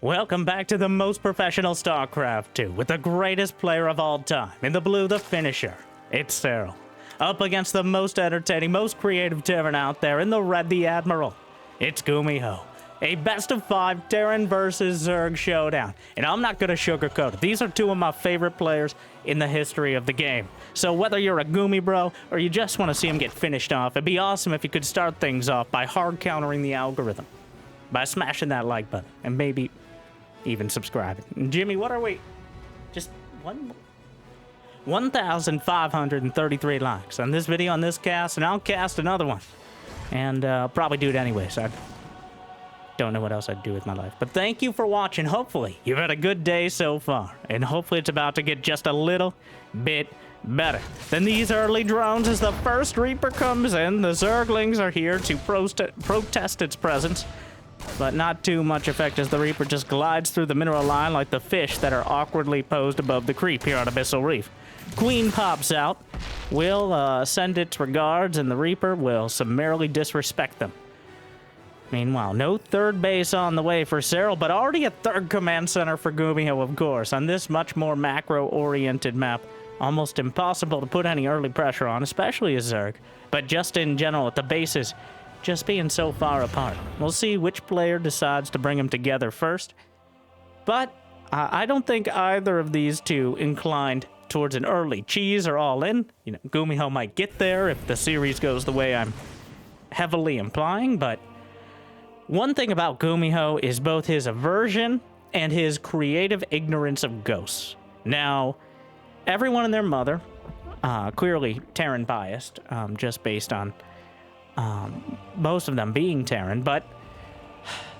Welcome back to the most professional StarCraft 2 with the greatest player of all time. In the blue, the finisher. It's Serral. Up against the most entertaining, most creative Terran out there. In the red, the Admiral. It's GuMiho. A best-of-5 Terran versus Zerg showdown. And I'm not going to sugarcoat it. These are two of my favorite players in the history of the game. So whether you're a Gumi bro or you just want to see him get finished off, it'd be awesome if you could start things off by hard countering the algorithm. By smashing that like button. And maybe even subscribing. And Jimmy, what are we? Just 1,533 likes on this video, on this cast, and I'll cast another one. And probably do it anyway, so I don't know what else I'd do with my life. But thank you for watching. Hopefully, you've had a good day so far. And hopefully it's about to get just a little bit better than these early drones as the first Reaper comes in. The Zerglings are here to protest its presence. But not too much effect as the Reaper just glides through the mineral line like the fish that are awkwardly posed above the creep here on Abyssal Reef. Queen pops out, will send its regards, and the Reaper will summarily disrespect them. Meanwhile, no third base on the way for Serral, but already a third command center for GuMiho, of course. On this much more macro-oriented map, almost impossible to put any early pressure on, especially a Zerg. But just in general, at the bases, just being so far apart. We'll see which player decides to bring them together first. But I don't think either of these two inclined towards an early cheese or all in. You know, GuMiho might get there if the series goes the way I'm heavily implying, but one thing about GuMiho is both his aversion and his creative ignorance of ghosts. Now, everyone and their mother, clearly Terran biased, just based on most of them being Terran, but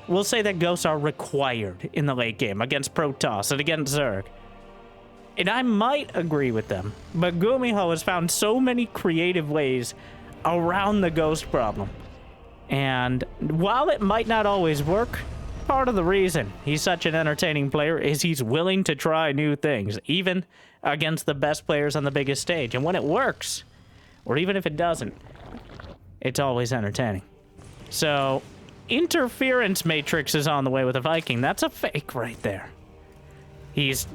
we'll say that ghosts are required in the late game against Protoss and against Zerg. And I might agree with them, but GuMiho has found so many creative ways around the ghost problem. And while it might not always work, part of the reason he's such an entertaining player is he's willing to try new things, even against the best players on the biggest stage. And when it works, or even if it doesn't, it's always entertaining. So, Interference Matrix is on the way with a Viking. That's a fake right there. He's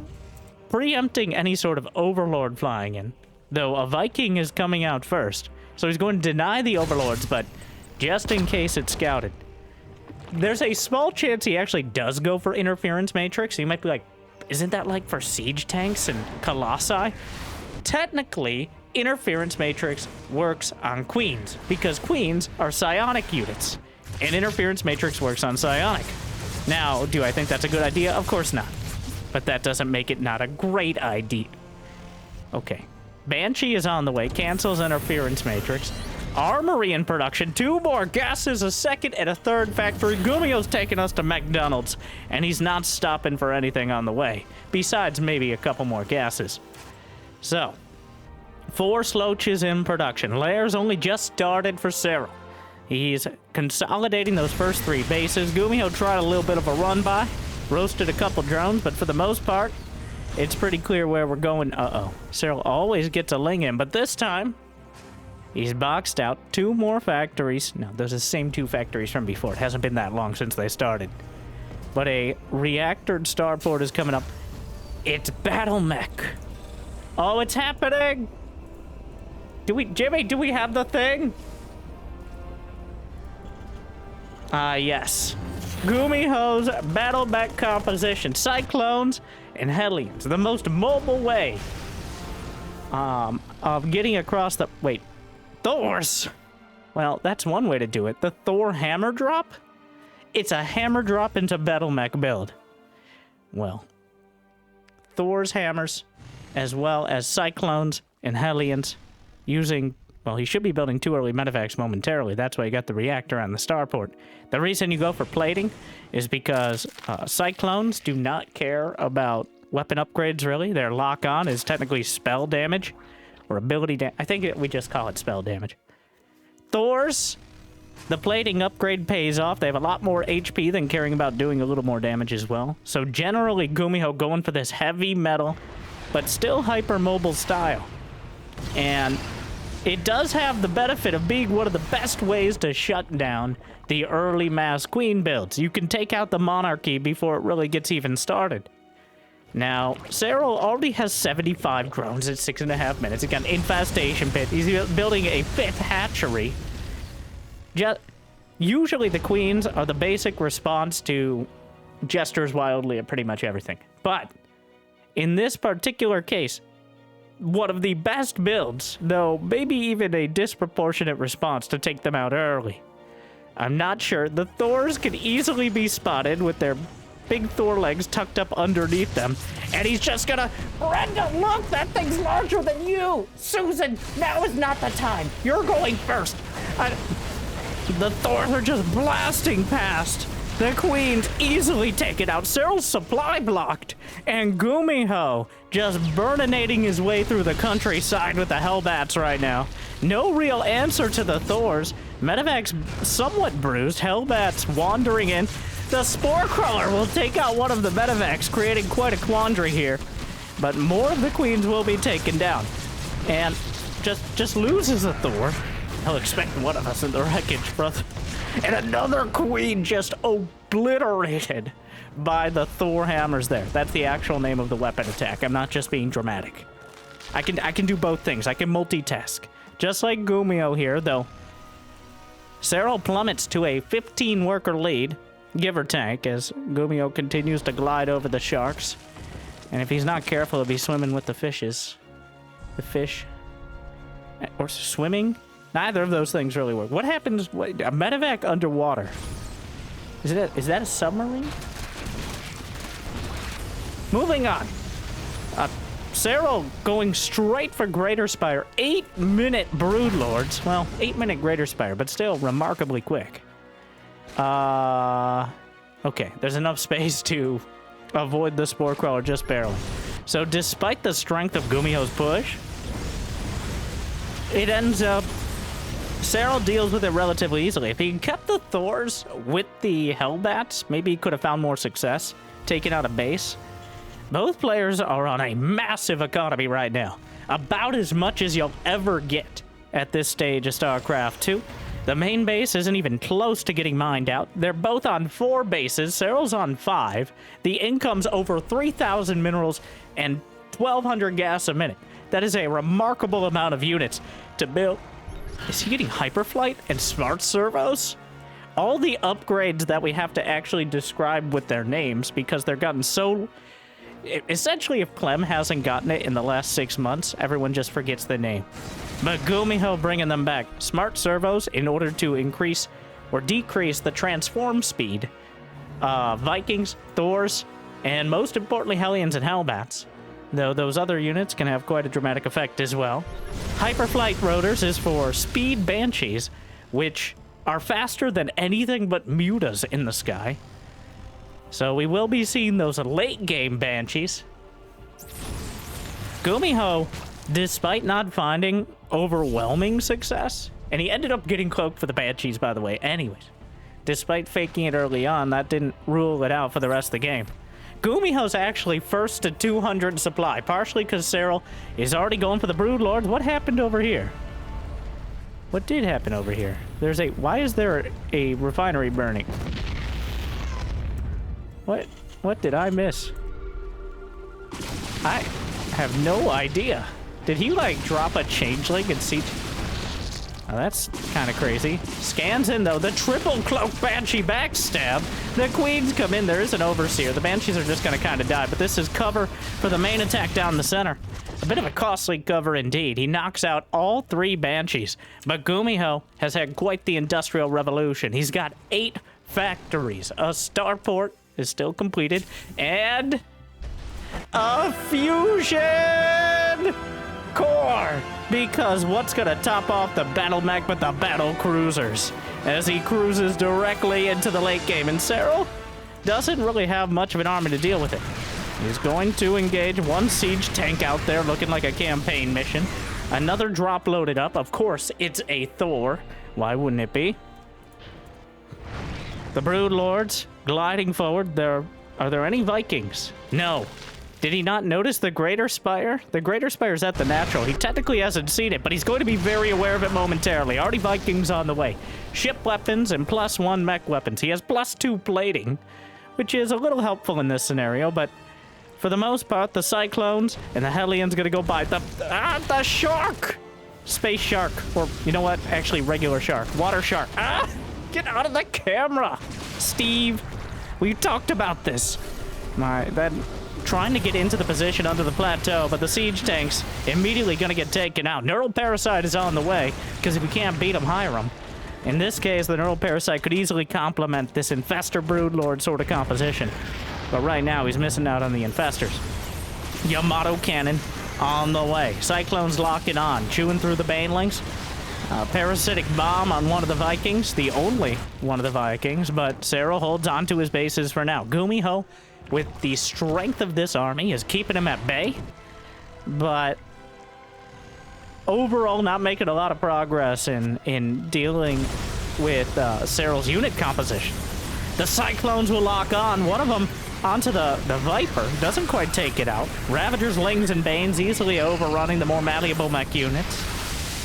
preempting any sort of Overlord flying in, though a Viking is coming out first. So he's going to deny the Overlords, but just in case it's scouted. There's a small chance he actually does go for Interference Matrix. He might be like, isn't that like for siege tanks and Colossi? Technically, Interference Matrix works on Queens, because Queens are psionic units, and Interference Matrix works on psionic. Now, do I think that's a good idea? Of course not. But that doesn't make it not a great idea. Okay. Banshee is on the way, cancels Interference Matrix. Armory in production, 2 more gases, a second and a third factory. GuMiho's taking us to McDonald's, and he's not stopping for anything on the way, besides maybe a couple more gases. So, 4 Sloaches in production. Lairs only just started for Serral. He's consolidating those first 3 bases. GuMiho tried a little bit of a run by, roasted a couple drones, but for the most part, it's pretty clear where we're going. Serral always gets a ling in, but this time, he's boxed out 2 more factories. No, those are the same 2 factories from before. It hasn't been that long since they started. But a reactored starport is coming up. It's battlemech. Oh, it's happening! Jimmy, do we have the thing? Yes. GuMiho's battlemech composition. Cyclones and Hellions. The most mobile way of getting across the... Wait. Thors! Well, that's one way to do it. The Thor hammer drop? It's a hammer drop into battlemech build. Well, Thor's hammers, as well as Cyclones and Hellions, using... Well, he should be building 2 early medevacs momentarily. That's why you got the reactor on the starport. The reason you go for plating is because Cyclones do not care about weapon upgrades, really. Their lock-on is technically spell damage. Or ability damage. I think we just call it spell damage. Thors, the plating upgrade pays off. They have a lot more HP than caring about doing a little more damage as well. So generally, GuMiho going for this heavy metal, but still hyper-mobile style. And it does have the benefit of being one of the best ways to shut down the early mass queen builds. You can take out the monarchy before it really gets even started. Now, Serral already has 75 drones at 6.5 minutes. He's got an infestation pit. He's building a 5th hatchery. Usually the queens are the basic response to gestures wildly at pretty much everything. But in this particular case, one of the best builds, though maybe even a disproportionate response to take them out early. I'm not sure. The Thors can easily be spotted with their big Thor legs tucked up underneath them. And he's just gonna, Brenda, look, that thing's larger than you. Susan, now is not the time. You're going first. The Thors are just blasting past. The queen's easily taken out. Serral's supply blocked. And GuMiho just burninating his way through the countryside with the Hellbats right now. No real answer to the Thors. Medevac's somewhat bruised. Hellbats wandering in. The Spore Crawler will take out one of the Medevacs, creating quite a quandary here. But more of the queens will be taken down. And just loses a Thor. He'll expect one of us in the wreckage, brother. And another queen just obliterated by the Thor hammers there. That's the actual name of the weapon attack. I'm not just being dramatic. I can do both things. I can multitask. Just like GuMiho here, though. Serral plummets to a 15-worker lead, give or take, as GuMiho continues to glide over the sharks. And if he's not careful, he'll be swimming with the fishes. The fish. Or swimming? Neither of those things really work. What happens? A medevac underwater. Is that a submarine? Moving on. Serral going straight for Greater Spire. 8-minute Broodlords. Well, 8-minute Greater Spire, but still remarkably quick. Okay, there's enough space to avoid the Spore Crawler just barely. So despite the strength of GuMiho's push, it ends up Serral deals with it relatively easily. If he kept the Thors with the Hellbats, maybe he could have found more success, taking out a base. Both players are on a massive economy right now. About as much as you'll ever get at this stage of StarCraft 2. The main base isn't even close to getting mined out. They're both on 4 bases. Serral's on 5. The income's over 3,000 minerals and 1,200 gas a minute. That is a remarkable amount of units to build. Is he getting hyperflight and smart servos? All the upgrades that we have to actually describe with their names because they're gotten so... Essentially, if Clem hasn't gotten it in the last 6 months, everyone just forgets the name. But GuMiho bringing them back. Smart servos in order to increase or decrease the transform speed. Vikings, Thors, and most importantly, Hellions and Hellbats. Though those other units can have quite a dramatic effect as well. Hyperflight rotors is for speed banshees, which are faster than anything but mutas in the sky. So we will be seeing those late game banshees. GuMiho, despite not finding overwhelming success, and he ended up getting cloaked for the banshees, by the way, anyways. Despite faking it early on, that didn't rule it out for the rest of the game. GuMiho's actually first to 200 supply, partially because Serral is already going for the Broodlords. What happened over here? What did happen over here? There's a... Why is there a refinery burning? What did I miss? I have no idea. Did he, like, drop a changeling and see... Oh, that's kind of crazy. Scans in, though. The triple cloak Banshee backstab. The queens come in. There is an overseer. The Banshees are just going to kind of die, but this is cover for the main attack down the center. A bit of a costly cover indeed. He knocks out all 3 Banshees, but GuMiho has had quite the industrial revolution. He's got 8 factories. A starport is still completed, and a fusion core, because what's gonna top off the battlemech but the battle cruisers as he cruises directly into the late game, and Serral doesn't really have much of an army to deal with it. He's going to engage one siege tank out there looking like a campaign mission. Another drop loaded up. Of course, it's a Thor. Why wouldn't it be? The Broodlords gliding forward. Are there any Vikings? No. Did he not notice the Greater Spire? The Greater Spire's at the natural. He technically hasn't seen it, but he's going to be very aware of it momentarily. Already Vikings on the way. Ship weapons and +1 mech weapons. He has +2 plating, which is a little helpful in this scenario, but for the most part, the Cyclones and the Hellions gonna go by. The shark! Space shark. Or, you know what? Actually, regular shark. Water shark. Ah! Get out of the camera! Steve, we talked about this. Trying to get into the position under the plateau, but the siege tanks immediately gonna get taken out. Neural Parasite is on the way, because if we can't beat them, hire them. In this case, the Neural Parasite could easily complement this Infestor Broodlord sort of composition. But right now, he's missing out on the Infestors. Yamato Cannon on the way. Cyclones locking on, chewing through the Banelings. Parasitic Bomb on one of the Vikings, the only one of the Vikings, but Serral holds on to his bases for now. GuMiho, with the strength of this army, is keeping him at bay, but overall not making a lot of progress in dealing with Serral's unit composition. The Cyclones will lock on, one of them onto the Viper, doesn't quite take it out. Ravagers, Lings, and Banes easily overrunning the more malleable mech units.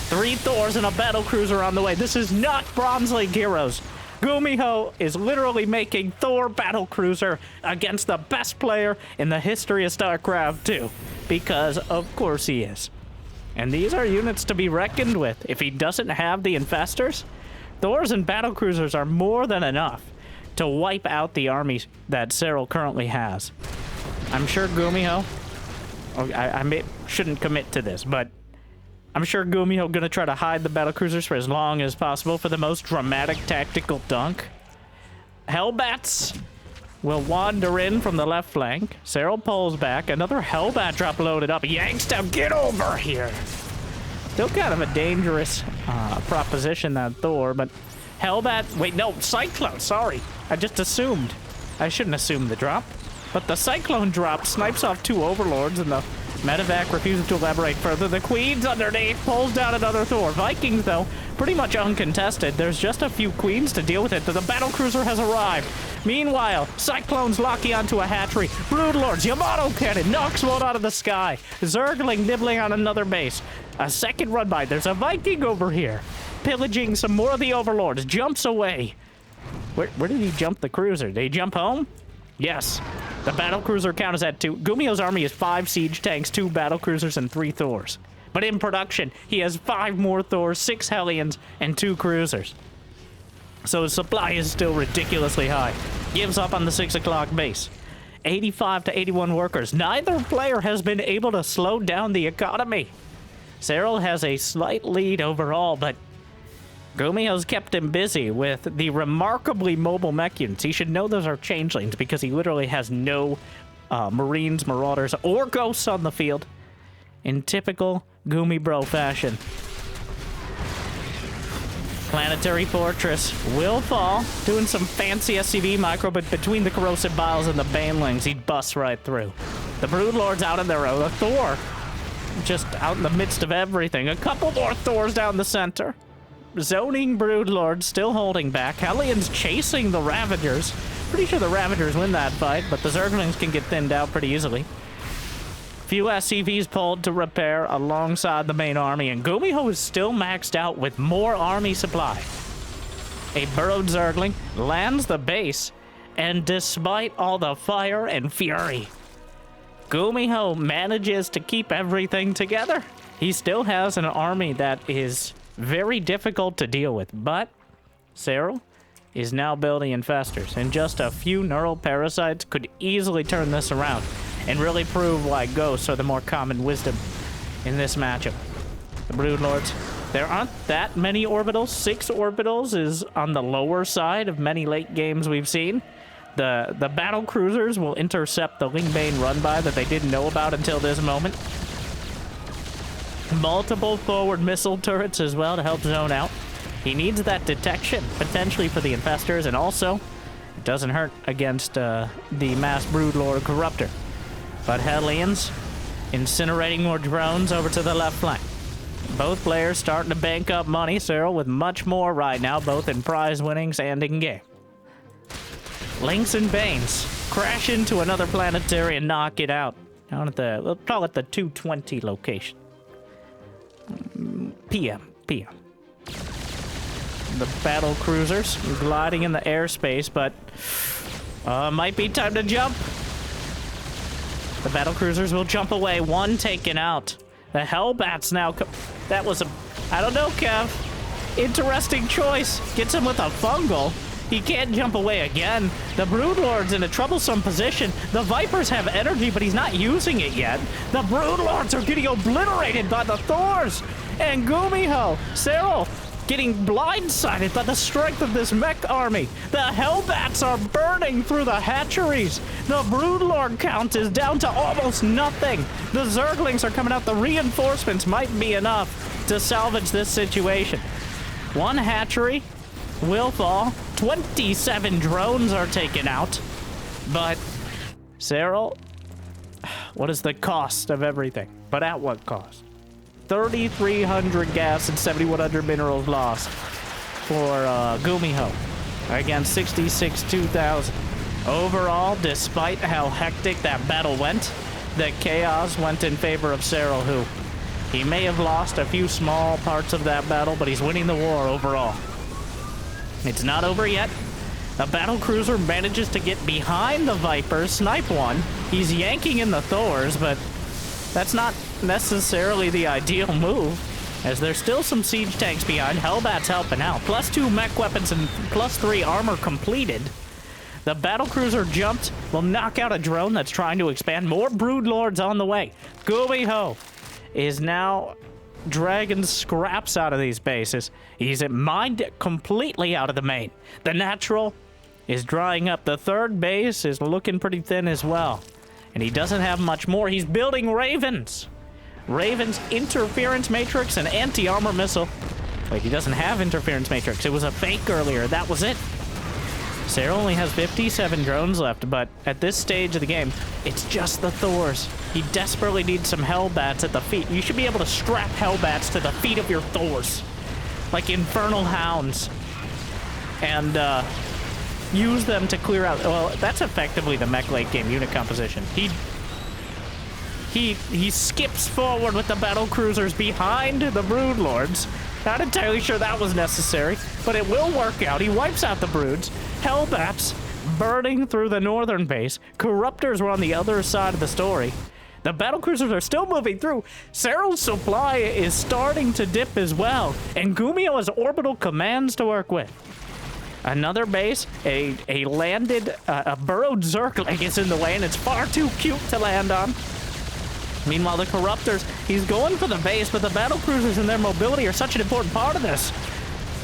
3 Thors and a battlecruiser on the way. This is not Bronze League heroes. GuMiho is literally making Thor battlecruiser against the best player in the history of StarCraft 2. Because, of course, he is. And these are units to be reckoned with. If he doesn't have the Infestors, Thors and battlecruisers are more than enough to wipe out the armies that Serral currently has. I'm sure GuMiho... shouldn't commit to this, but I'm sure GuMiho gonna try to hide the battlecruisers for as long as possible for the most dramatic tactical dunk. Hellbats will wander in from the left flank. Serral pulls back. Another Hellbat drop loaded up. Yanks down. Get over here. Still kind of a dangerous proposition, that Thor, but Hellbat... Wait, no, Cyclone. Sorry. I just assumed. I shouldn't assume the drop. But the Cyclone drop snipes off 2 Overlords, and the Medevac refuses to elaborate further. The Queen's underneath, pulls down another Thor. Vikings, though, pretty much uncontested. There's just a few Queens to deal with it. The battlecruiser has arrived. Meanwhile, Cyclones locking onto a hatchery. Broodlords, Yamato Cannon knocks one out of the sky. Zergling nibbling on another base. A second run by. There's a Viking over here, pillaging some more of the Overlords. Jumps away. Where did he jump the cruiser? Did he jump home? Yes. The battlecruiser count is at 2. GuMiho's army is 5 siege tanks, 2 battlecruisers, and 3 Thors. But in production, he has 5 more Thors, 6 Hellions, and 2 cruisers. So his supply is still ridiculously high. Gives up on the 6 o'clock base. 85 to 81 workers. Neither player has been able to slow down the economy. Serral has a slight lead overall, but GuMiho's kept him busy with the remarkably mobile mech units. He should know those are changelings because he literally has no Marines, Marauders, or Ghosts on the field in typical GuMiBro fashion. Planetary Fortress will fall, doing some fancy SCV micro, but between the Corrosive Biles and the Banelings, he busts right through. The Broodlords out in their own. A Thor just out in the midst of everything. A couple more Thors down the center. Zoning Broodlord still holding back. Hellions chasing the Ravagers. Pretty sure the Ravagers win that fight, but the Zerglings can get thinned out pretty easily. Few SCVs pulled to repair alongside the main army, and GuMiho is still maxed out with more army supply. A burrowed Zergling lands the base, and despite all the fire and fury, GuMiho manages to keep everything together. He still has an army that is very difficult to deal with, but Serral is now building Infestors, and just a few Neural Parasites could easily turn this around and really prove why Ghosts are the more common wisdom in this matchup. The Broodlords, there aren't that many orbitals. 6 orbitals is on the lower side of many late games we've seen. The battle cruisers will intercept the Lingbane run-by that they didn't know about until this moment. Multiple forward missile turrets as well to help zone out. He needs that detection, potentially for the Infestors, and also, it doesn't hurt against the mass Broodlord Corruptor. But Hellions incinerating more drones over to the left flank. Both players starting to bank up money. Serral with much more right now, both in prize winnings and in game. Lynx and Banes crash into another planetary and knock it out. Down at the, we'll call it the 2:20 location. PM. The battle cruisers gliding in the airspace, but might be time to jump. The battle cruisers will jump away. One taken out. The Hellbats now. That was a, I don't know, Kev. Interesting choice. Gets him with a fungal. He can't jump away again. The Broodlord's in a troublesome position. The Vipers have energy, but he's not using it yet. The Broodlords are getting obliterated by the Thors. And GuMiho, Serral, getting blindsided by the strength of this mech army. The Hellbats are burning through the hatcheries. The Broodlord count is down to almost nothing. The Zerglings are coming out. The reinforcements might be enough to salvage this situation. One hatchery will fall. 27 drones are taken out. But Serral, what is the cost of everything? But at what cost? 3,300 gas and 7,100 minerals lost for GuMiho against 2,000. Overall, despite how hectic that battle went, the chaos went in favor of Serral, who he may have lost a few small parts of that battle, but he's winning the war overall. It's not over yet. The battle cruiser manages to get behind the Vipers, snipe one. He's yanking in the Thors, but that's not necessarily the ideal move, as there's still some siege tanks behind. Hellbat's helping out. +2 mech weapons and +3 armor completed. The battlecruiser jumped, will knock out a drone that's trying to expand. More Broodlords on the way. GuMiho is now dragging scraps out of these bases. He's mined completely out of the main. The natural is drying up. The third base is looking pretty thin as well. And he doesn't have much more. He's building Ravens. Ravens, interference matrix, and anti-armor missile. Wait, he doesn't have interference matrix. It was a fake earlier. That was it. Serral only has 57 drones left, but at this stage of the game, it's just the Thors. He desperately needs some Hellbats at the feet. You should be able to strap Hellbats to the feet of your Thors, like Infernal Hounds, and use them to clear out. Well, that's effectively the mech late game unit composition. He skips forward with the battle cruisers behind the Broodlords. Not entirely sure that was necessary, but it will work out. He wipes out the Broods. Hellbats burning through the northern base. Corruptors were on the other side of the story. The battlecruisers are still moving through. Serral's supply is starting to dip as well, and GuMiho has orbital commands to work with. Another base, a landed, a burrowed Zergling is in the way, and it's far too cute to land on. Meanwhile, the Corruptors, he's going for the base, but the battlecruisers and their mobility are such an important part of this.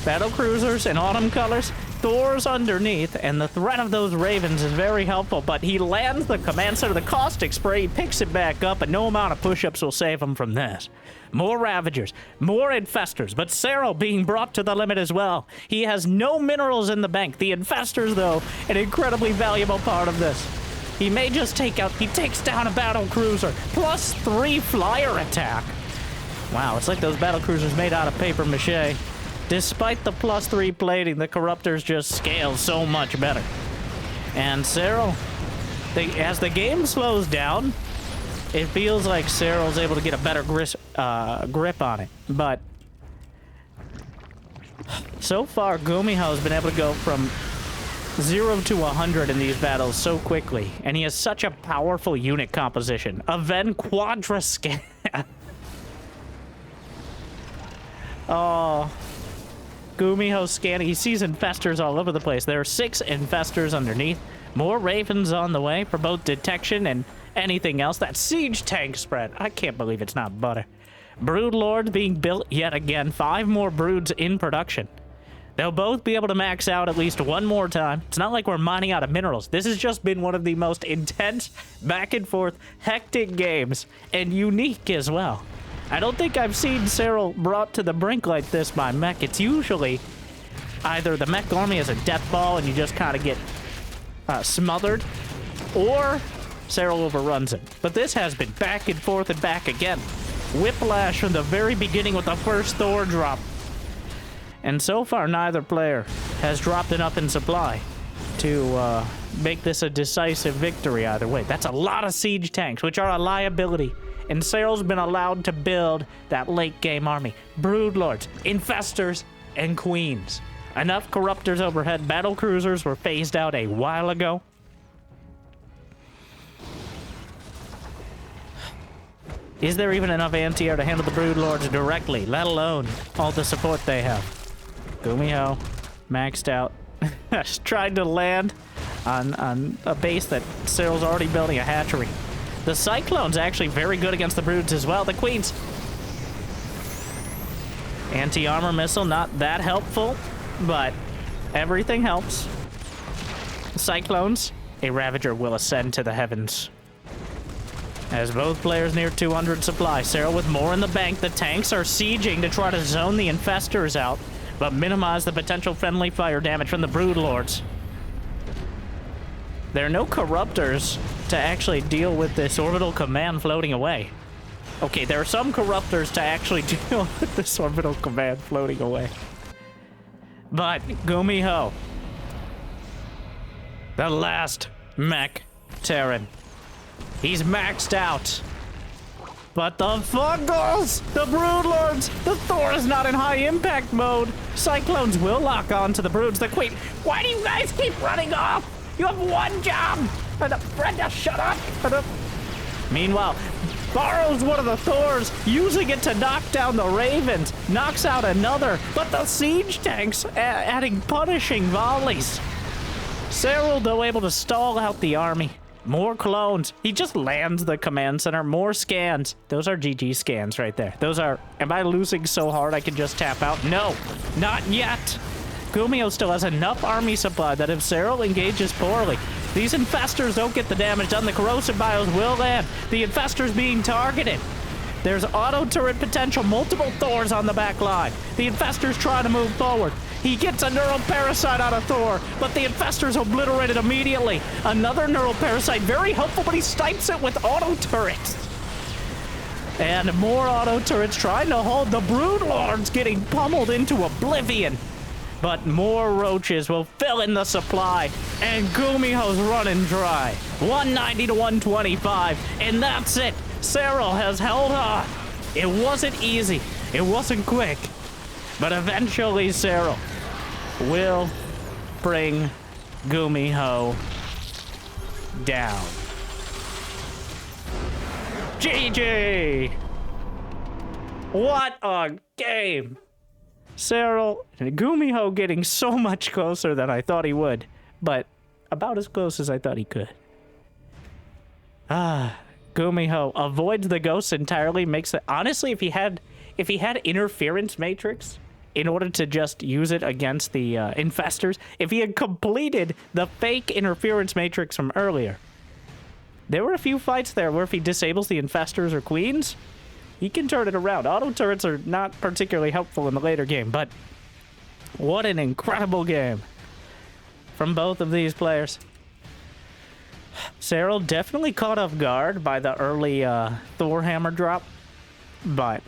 Battlecruisers in autumn colors, Thors underneath, and the threat of those Ravens is very helpful, but he lands the command center, the caustic spray, he picks it back up, and no amount of push-ups will save him from this. More Ravagers, more Infestors, but Serral being brought to the limit as well. He has no minerals in the bank. The Infestors, though, an incredibly valuable part of this. He may just take out, he takes down a battle cruiser, +3 flyer attack. Wow, it's like those battle cruisers made out of paper mache. Despite the +3 plating, the Corruptors just scale so much better. And Serral, as the game slows down, it feels like Serral's able to get a better grip on it. But so far, GuMiho has been able to go from 0 to 100 in these battles so quickly, and he has such a powerful unit composition. A Ven Quadra scan. Oh, GuMiho scanning. He sees Infestors all over the place. There are 6 Infestors underneath. More Ravens on the way for both detection and anything else. That siege tank spread. I can't believe it's not butter. Broodlords being built yet again. 5 more broods in production. They'll both be able to max out at least one more time. It's not like we're mining out of minerals. This has just been one of the most intense, back and forth, hectic games, and unique as well. I don't think I've seen Serral brought to the brink like this by mech. It's usually either the mech army is a death ball and you just kind of get smothered, or Serral overruns it. But this has been back and forth and back again. Whiplash from the very beginning with the first Thor drop. And so far, neither player has dropped enough in supply to make this a decisive victory either way. That's a lot of siege tanks, which are a liability. And Serral's been allowed to build that late-game army. Broodlords, Infestors, and Queens. Enough Corruptors overhead. Battle Cruisers were phased out a while ago. Is there even enough anti-air to handle the Broodlords directly, let alone all the support they have? GuMiho, maxed out. Tried to land on a base that Serral's already building a hatchery. The Cyclone's actually very good against the Broods as well. The Queens. Anti-armor missile, not that helpful, but everything helps. Cyclones, a Ravager will ascend to the heavens. As both players near 200 supply. Serral with more in the bank. The tanks are sieging to try to zone the Infestors out, but minimize the potential friendly fire damage from the Broodlords. There are no Corruptors to actually deal with this orbital command floating away. Okay, there are some Corruptors to actually deal with this orbital command floating away. But GuMiho, the last mech Terran. He's maxed out. But the Fuggles! The Broodlords! The Thor is not in high impact mode! Cyclones will lock on to the Broods. The Queen. Why do you guys keep running off? You have one job! Brenda, shut up! Meanwhile, borrows one of the Thors, using it to knock down the Ravens, knocks out another, but the siege tanks adding punishing volleys. Serral, though, able to stall out the army. More clones. He just lands the command center. More scans. Those are GG scans right there. Those are... Am I losing so hard I can just tap out? No, not yet. GuMiho still has enough army supply that if Serral engages poorly, these Infestors don't get the damage done. The corrosive bios will land. The Infestors being targeted. There's auto turret potential. Multiple Thors on the back line. The Infestors try to move forward. He gets a neural parasite out of Thor, but the Infestors obliterated immediately. Another neural parasite, very helpful, but he snipes it with auto turrets. And more auto turrets trying to hold the Broodlords, getting pummeled into oblivion. But more roaches will fill in the supply, and GuMiho's running dry. 190 to 125, and that's it. Serral has held on. It wasn't easy. It wasn't quick. But eventually Serral will bring GuMiho down. GG! What a game! Serral and GuMiho getting so much closer than I thought he would, but about as close as I thought he could. GuMiho avoids the ghosts entirely, makes it... Honestly, if he had interference matrix in order to just use it against the Infestors, if he had completed the fake interference matrix from earlier, there were a few fights there where if he disables the Infestors or Queens, he can turn it around. Auto turrets are not particularly helpful in the later game, but what an incredible game from both of these players. Serral definitely caught off guard by the early Thor hammer drop, but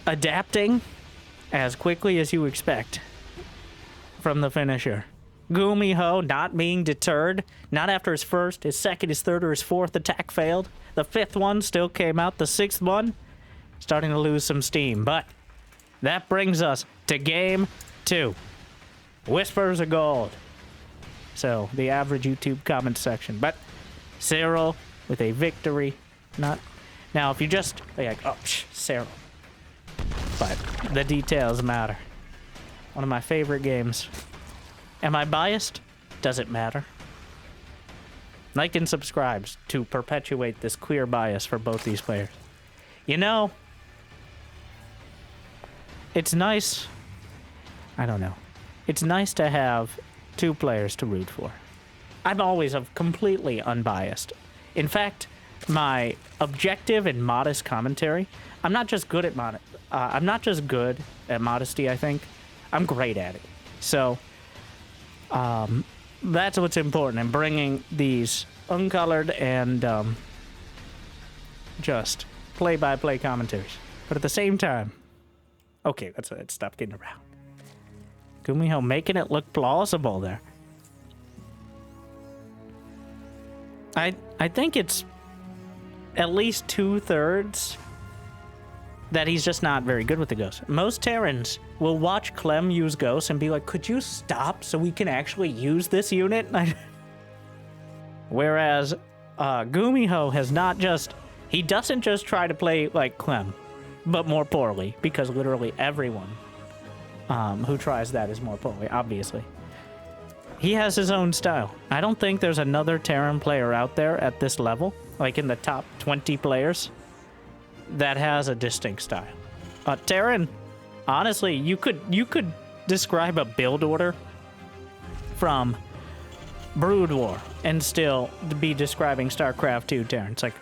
adapting as quickly as you expect from the finisher. GuMiho not being deterred, not after his first, his second, his third, or his fourth attack failed. The fifth one still came out. The sixth one starting to lose some steam. But that brings us to game 2. Whispers of Gold. So, the average YouTube comment section. But Serral with a victory. Not... Now, if you just... Like, oh, Serral. But the details matter. One of my favorite games. Am I biased? Does it matter? Like and subscribe to perpetuate this clear bias for both these players. You know, it's nice. I don't know. It's nice to have 2 players to root for. I'm always completely unbiased. In fact, my objective and modest commentary. I'm not just good at modesty. I think I'm great at it. So. That's what's important in bringing these uncolored and just play-by-play commentaries. But at the same time, okay, let's stop getting around. GuMiho making it look plausible there. I think it's at least 2/3 that he's just not very good with the ghosts. Most Terrans will watch Clem use ghosts and be like, could you stop so we can actually use this unit? Whereas GuMiho has not just... He doesn't just try to play like Clem, but more poorly, because literally everyone who tries that is more poorly, obviously. He has his own style. I don't think there's another Terran player out there at this level, like in the top 20 players, that has a distinct style. Terran, honestly, you could describe a build order from Brood War and still be describing StarCraft 2 Terran. It's like,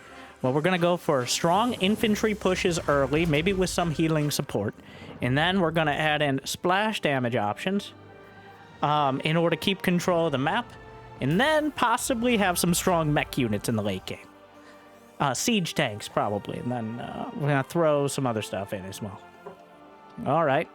well, we're going to go for strong infantry pushes early, maybe with some healing support, and then we're going to add in splash damage options in order to keep control of the map, and then possibly have some strong mech units in the late game. Siege tanks, probably, and then we're going to throw some other stuff in as well. All right.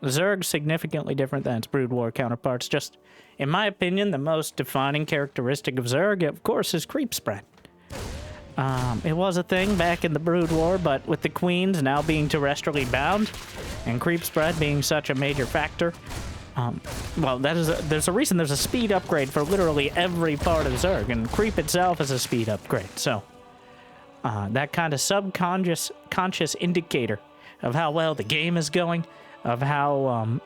Zerg's significantly different than its Brood War counterparts. Just, in my opinion, the most defining characteristic of Zerg, of course, is creep spread. It was a thing back in the Brood War, but with the Queens now being terrestrially bound, and creep spread being such a major factor, well, there's a reason there's a speed upgrade for literally every part of Zerg, and creep itself is a speed upgrade, so that kind of subconscious indicator of how well the game is going, of how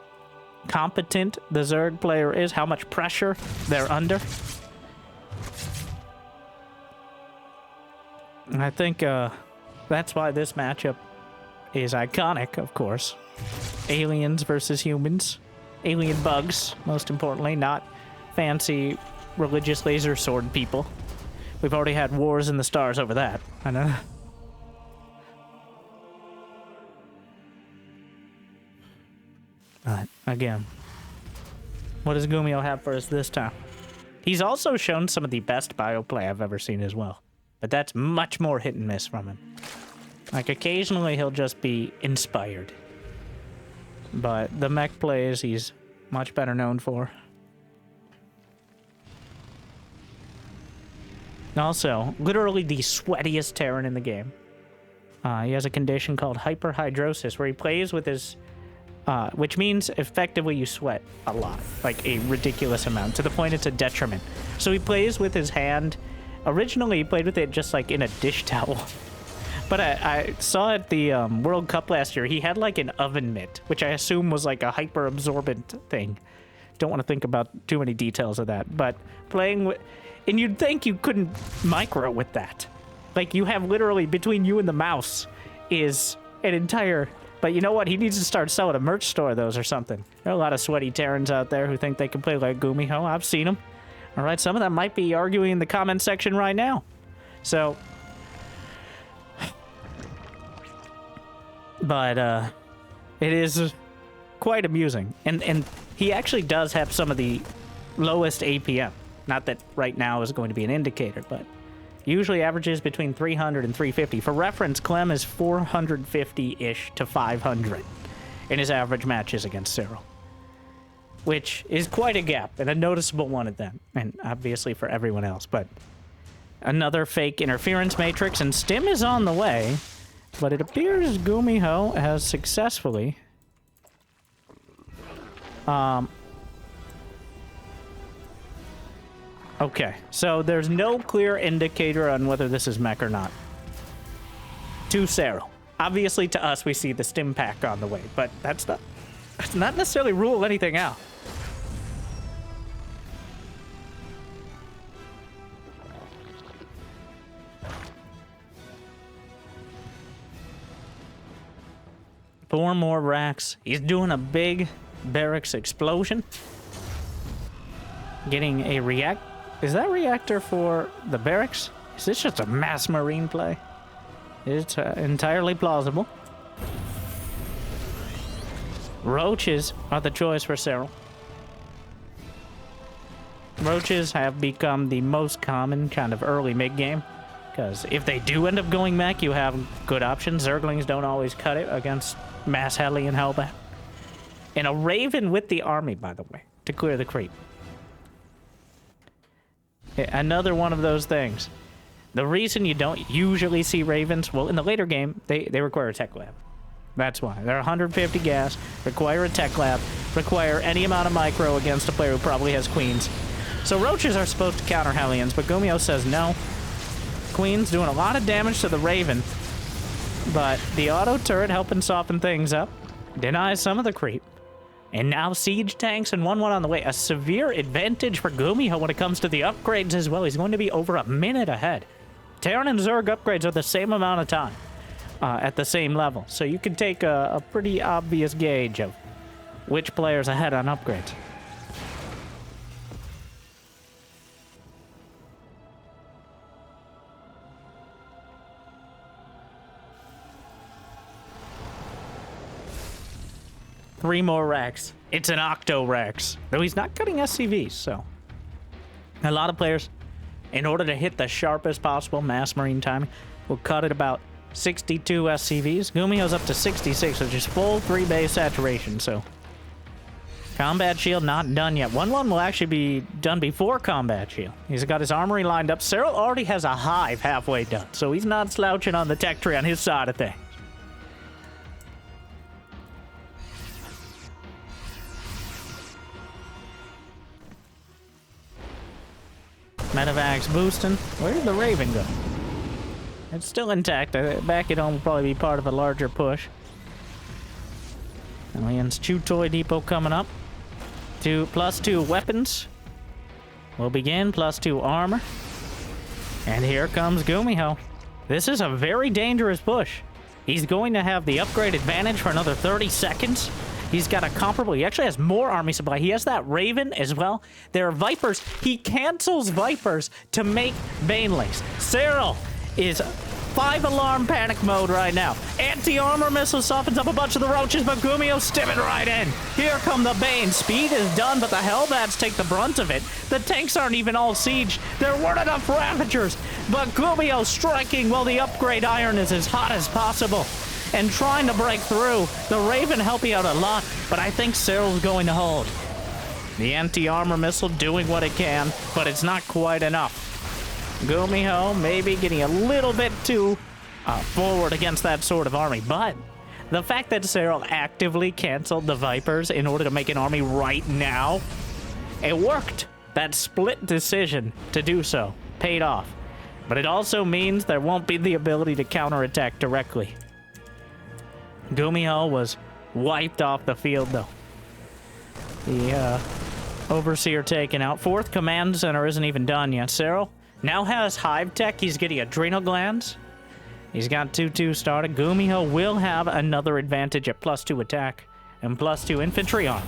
competent the Zerg player is, how much pressure they're under. And I think that's why this matchup is iconic, of course. Aliens versus humans. Alien bugs, most importantly, not fancy religious laser sword people. We've already had wars in the stars over that. I know. But again, what does GuMiho have for us this time? He's also shown some of the best bioplay I've ever seen as well. But that's much more hit and miss from him. Like, occasionally he'll just be inspired. But the mech plays he's much better known for. Also, literally the sweatiest Terran in the game. He has a condition called hyperhidrosis, where he plays with his... which means effectively you sweat a lot. Like a ridiculous amount, to the point it's a detriment. So he plays with his hand. Originally, he played with it just like in a dish towel. But I saw at the World Cup last year, he had like an oven mitt, which I assume was like a hyper-absorbent thing. Don't want to think about too many details of that. But playing with... And you'd think you couldn't micro with that. Like, you have literally, between you and the mouse, is an entire... But you know what? He needs to start selling a merch store of those or something. There are a lot of sweaty Terrans out there who think they can play like GuMiho. I've seen them. All right, some of them might be arguing in the comment section right now. So... But, it is quite amusing. And he actually does have some of the lowest APM. Not that right now is going to be an indicator, but usually averages between 300 and 350. For reference, Clem is 450-ish to 500 in his average matches against Serral. Which is quite a gap, and a noticeable one at that. And obviously for everyone else, but another fake interference matrix, and Stim is on the way. But it appears GuMiho has successfully okay, so there's no clear indicator on whether this is mech or not. To Serral. Obviously to us we see the stim pack on the way, but that's not necessarily rule anything out. Four more racks. He's doing a big barracks explosion. Getting a react... Is that reactor for the barracks? Is this just a mass marine play? It's entirely plausible. Roaches are the choice for Serral. Roaches have become the most common kind of early mid-game. Because if they do end up going mech, you have good options. Zerglings don't always cut it against mass heli and hellbat. And a Raven with the army, by the way, to clear the creep. Another one of those things. The reason you don't usually see Ravens, well, in the later game, they require a tech lab. That's why. They're 150 gas, require a tech lab, require any amount of micro against a player who probably has queens. So Roaches are supposed to counter Hellions, but GuMiho says no. Queen's doing a lot of damage to the Raven, but the auto turret helping soften things up, denies some of the creep. And now siege tanks and 1-1 on the way. A severe advantage for GuMiho when it comes to the upgrades as well. He's going to be over a minute ahead. Terran and Zerg upgrades are the same amount of time at the same level. So you can take a pretty obvious gauge of which player's ahead on upgrades. Three more racks. It's an Octo Rex. Though he's not cutting SCVs, so. A lot of players, in order to hit the sharpest possible mass marine timing, will cut at about 62 SCVs. GuMiho's up to 66, which is full 3-base saturation, so. Combat Shield not done yet. 1-1 will actually be done before Combat Shield. He's got his armory lined up. Serral already has a hive halfway done, so he's not slouching on the tech tree on his side of things. Medevacs boosting. Where did the Raven go? It's still intact. Back at home will probably be part of a larger push. Aliens Chew Toy Depot coming up. +2 weapons will begin. +2 armor. And here comes GuMiho. This is a very dangerous push. He's going to have the upgrade advantage for another 30 seconds. He's got a comparable... He actually has more army supply. He has that Raven as well. There are Vipers. He cancels Vipers to make Banelings. Serral is 5-alarm panic mode right now. Anti-armor missile softens up a bunch of the Roaches, but GuMiho stimming right in. Here come the Bane. Speed is done, but the Hellbats take the brunt of it. The tanks aren't even all siege. There weren't enough Ravagers, but GuMiho striking while the upgrade iron is as hot as possible and trying to break through. The Raven helping out a lot, but I think Serral's going to hold. The anti-armor missile doing what it can, but it's not quite enough. GuMiho maybe getting a little bit too forward against that sort of army, but the fact that Serral actively canceled the Vipers in order to make an army right now, it worked. That split decision to do so paid off, but it also means there won't be the ability to counterattack directly. GuMiho was wiped off the field, though. The Overseer taken out. 4th Command Center isn't even done yet. Serral now has Hive Tech. He's getting Adrenal Glands. He's got 2-2 started. GuMiho will have another advantage at +2 attack and +2 infantry armor.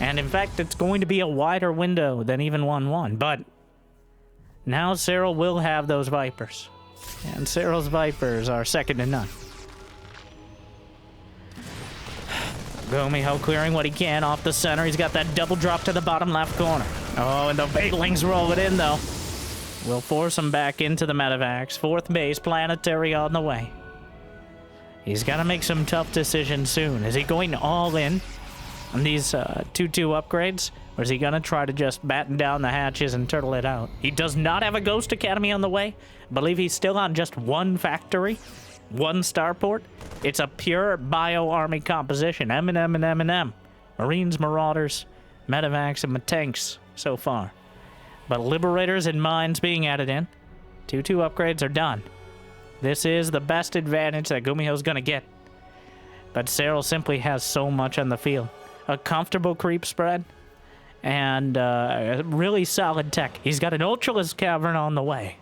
And in fact, it's going to be a wider window than even 1-1. But now Serral will have those Vipers. And Serral's Vipers are second to none. GuMiho clearing what he can off the center. He's got that double drop to the bottom left corner. Oh, and the Banelings roll it in, though. We'll force him back into the medevacs. 4th base, planetary on the way. He's got to make some tough decisions soon. Is he going all in on these 2-2 upgrades? Or is he going to try to just batten down the hatches and turtle it out? He does not have a Ghost Academy on the way. I believe he's still on just 1 factory. 1 starport. It's a pure bio-army composition. M&M. Marines, Marauders, Medevacs, and tanks so far. But Liberators and Mines being added in. 2-2 upgrades are done. This is the best advantage that GuMiho's going to get. But Serral simply has so much on the field. A comfortable creep spread. And a really solid tech. He's got an Ultralisk Cavern on the way.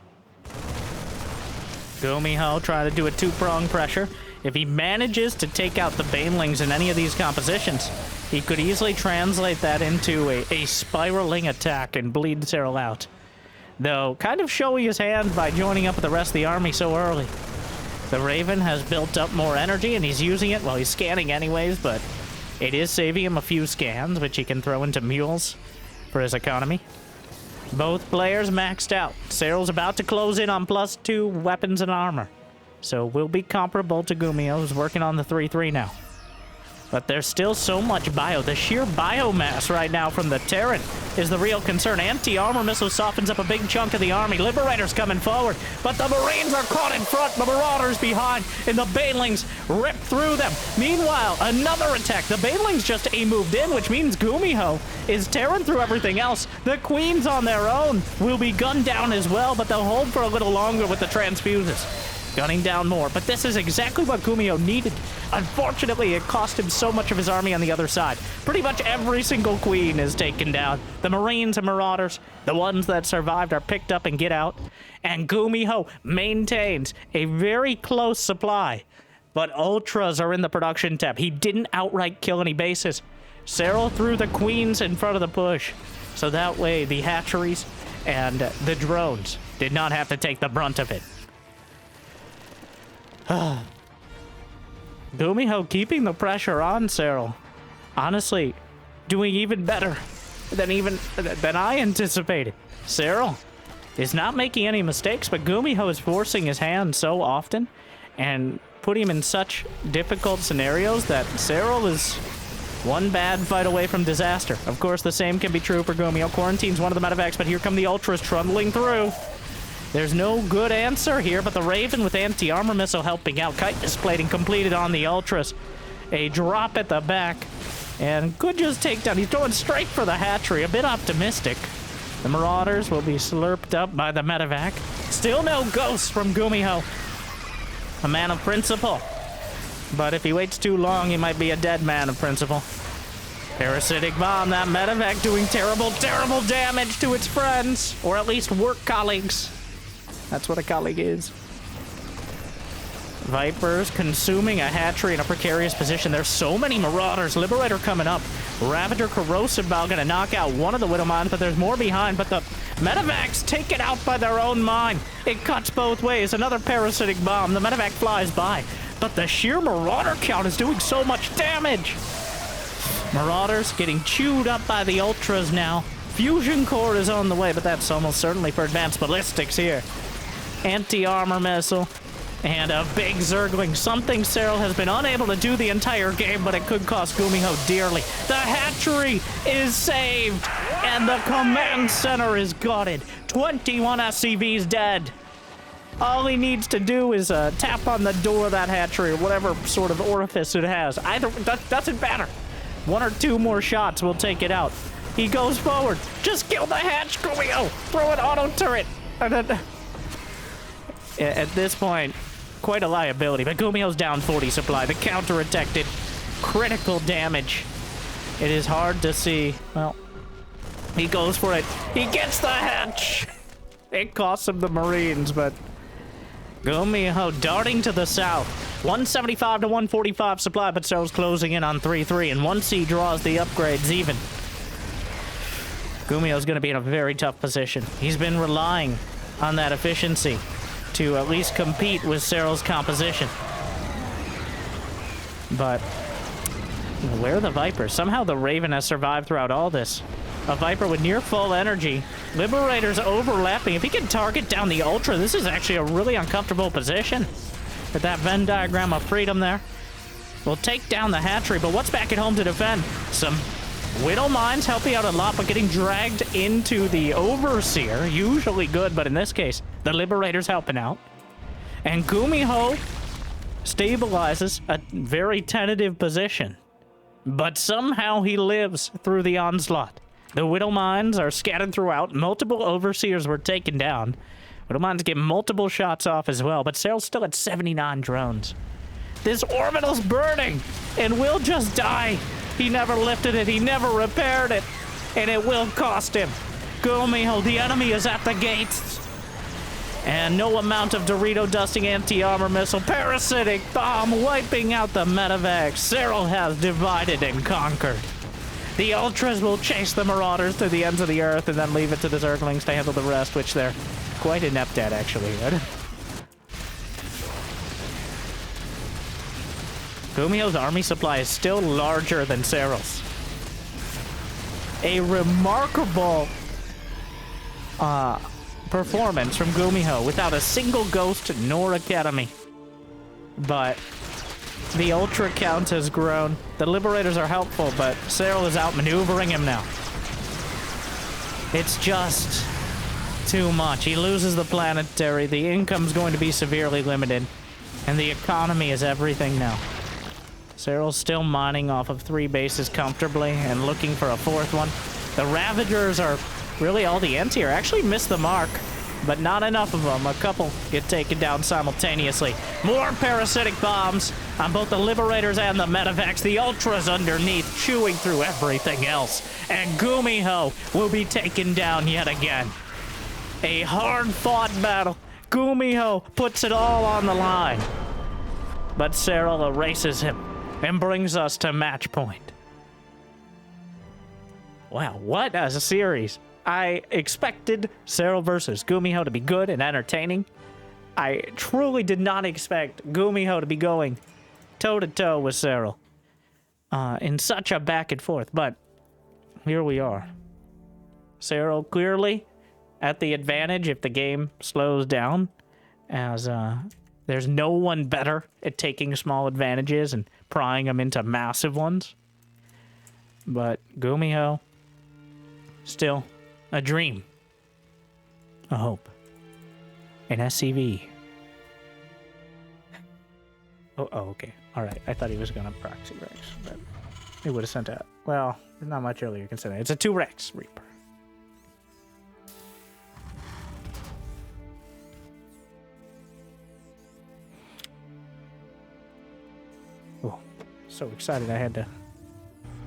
GuMiho trying to do a 2-prong pressure. If he manages to take out the Banelings in any of these compositions, he could easily translate that into a spiraling attack and bleed Serral out. Though, kind of showing his hand by joining up with the rest of the army so early. The Raven has built up more energy, and he's using it while he's scanning anyways, but it is saving him a few scans, which he can throw into mules for his economy. Both players maxed out. Serral's about to close in on +2 weapons and armor. So will be comparable to GuMiho, who's working on the 3-3 now. But there's still so much bio. The sheer biomass right now from the Terran is the real concern. Anti-armor missile softens up a big chunk of the army. Liberators coming forward, but the Marines are caught in front. The Marauders behind, and the Banelings rip through them. Meanwhile, another attack. The Banelings just moved in, which means GuMiho is tearing through everything else. The Queens on their own will be gunned down as well, but they'll hold for a little longer with the transfuses. Gunning down more, but this is exactly what GuMiho needed. Unfortunately, it cost him so much of his army on the other side. Pretty much every single Queen is taken down. The Marines and Marauders, the ones that survived, are picked up and get out. And GuMiho maintains a very close supply. But Ultras are in the production tab. He didn't outright kill any bases. Serral threw the Queens in front of the push. So that way, the hatcheries and the drones did not have to take the brunt of it. GuMiho keeping the pressure on Serral. Honestly, doing even better than I anticipated. Serral is not making any mistakes, but GuMiho is forcing his hand so often and putting him in such difficult scenarios that Serral is one bad fight away from disaster. Of course, the same can be true for GuMiho. Quarantine's one of the medevacs, but here come the Ultras trundling through. There's no good answer here, but the Raven with anti-armor missile helping out. Chitinous plating completed on the Ultras. A drop at the back, and could just take down. He's going straight for the hatchery, a bit optimistic. The Marauders will be slurped up by the medevac. Still no ghosts from GuMiho. A man of principle. But if he waits too long, he might be a dead man of principle. Parasitic bomb, that medevac doing terrible, terrible damage to its friends, or at least work colleagues. That's what a colleague is. Vipers consuming a hatchery in a precarious position. There's so many Marauders. Liberator coming up. Ravager Corrosive Ball gonna knock out one of the Widow Mines, but there's more behind. But the medevacs taken out by their own mine. It cuts both ways. Another parasitic bomb. The medevac flies by. But the sheer Marauder count is doing so much damage. Marauders getting chewed up by the Ultras now. Fusion Core is on the way, but that's almost certainly for advanced ballistics here. Anti-armor missile, and a big Zergling. Something Serral has been unable to do the entire game, but it could cost GuMiho dearly. The hatchery is saved, and the command center is gutted. 21 SCVs dead. All he needs to do is tap on the door of that hatchery, or whatever sort of orifice it has. Either, that doesn't matter. One or two more shots will take it out. He goes forward. Just kill the hatch, GuMiho. Throw an auto turret. At this point, quite a liability. But GuMiho's down 40 supply. The counterattack did critical damage. It is hard to see. Well, he goes for it. He gets the hatch. It costs him the Marines, but GuMiho darting to the south. 175 to 145 supply, but Serral's closing in on 3-3, and once he draws the upgrades even, GuMiho's going to be in a very tough position. He's been relying on that efficiency to at least compete with Serral's composition. But where are the Vipers? Somehow the Raven has survived throughout all this. A Viper with near full energy. Liberators overlapping. If he can target down the Ultra, this is actually a really uncomfortable position. With that Venn diagram of freedom there. We'll take down the hatchery, but what's back at home to defend? Some Widow Mines helping out a lot, but getting dragged into the Overseer. Usually good, but in this case, the Liberator's helping out. And GuMiho stabilizes a very tentative position. But somehow he lives through the onslaught. The Widow Mines are scattered throughout. Multiple Overseers were taken down. Widow Mines get multiple shots off as well, but Serral's still at 79 drones. This orbital's burning and will just die. He never lifted it, he never repaired it, and it will cost him. GuMiho, the enemy is at the gates. And no amount of Dorito dusting anti-armor missile, parasitic bomb wiping out the medevacs. Serral has divided and conquered. The Ultras will chase the Marauders to the ends of the earth and then leave it to the Zerglings to handle the rest, which they're quite inept at, actually. GuMiho's army supply is still larger than Serral's. A remarkable performance from GuMiho without a single ghost nor academy. But The Ultra count has grown. The Liberators are helpful, but Serral is outmaneuvering him now. It's just too much. He loses the planetary. The income's going to be severely limited. And the economy is everything now. Serral's still mining off of 3 bases comfortably and looking for a 4th one. The Ravagers are really all the ends here. Actually missed the mark, but not enough of them. A couple get taken down simultaneously. More parasitic bombs on both the Liberators and the Medivacs. The Ultras underneath chewing through everything else. And GuMiho will be taken down yet again. A hard-fought battle. GuMiho puts it all on the line. But Serral erases him and brings us to match point. Wow, what a series. I expected Serral versus GuMiho to be good and entertaining. I truly did not expect GuMiho to be going toe-to-toe with Serral in such a back and forth, but here we are. Serral clearly at the advantage if the game slows down, as there's no one better at taking small advantages and prying them into massive ones. But GuMiho, still a dream, a hope, an SCV. Oh, okay. All right. I thought he was going to proxy Rex, but he would have sent out. Well, not much earlier you can send it. It's a 2 Rex Reaper. Oh, so excited I had to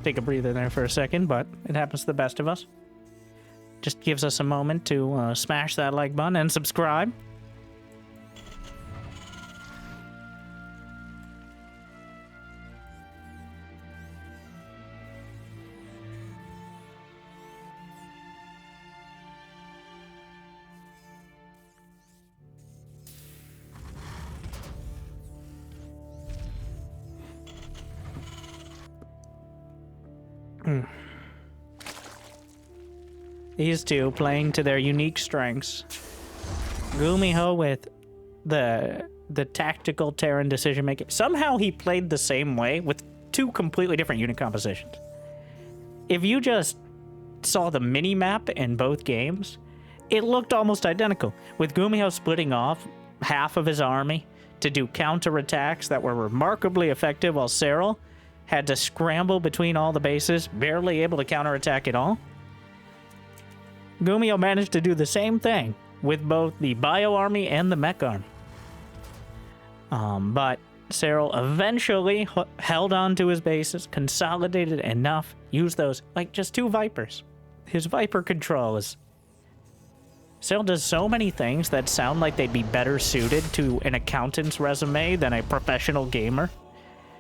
take a breather there for a second, but it happens to the best of us. Just gives us a moment to smash that like button and subscribe. These two playing to their unique strengths. GuMiho with the tactical Terran decision making. Somehow he played the same way with 2 completely different unit compositions. If you just saw the mini map in both games, it looked almost identical, with GuMiho splitting off half of his army to do counterattacks that were remarkably effective, while Serral had to scramble between all the bases, barely able to counterattack at all. GuMiho managed to do the same thing with both the Bio Army and the Mech Army. But Serral eventually held on to his bases, consolidated enough, used those, like just 2 Vipers. His Viper control is... Serral does so many things that sound like they'd be better suited to an accountant's resume than a professional gamer.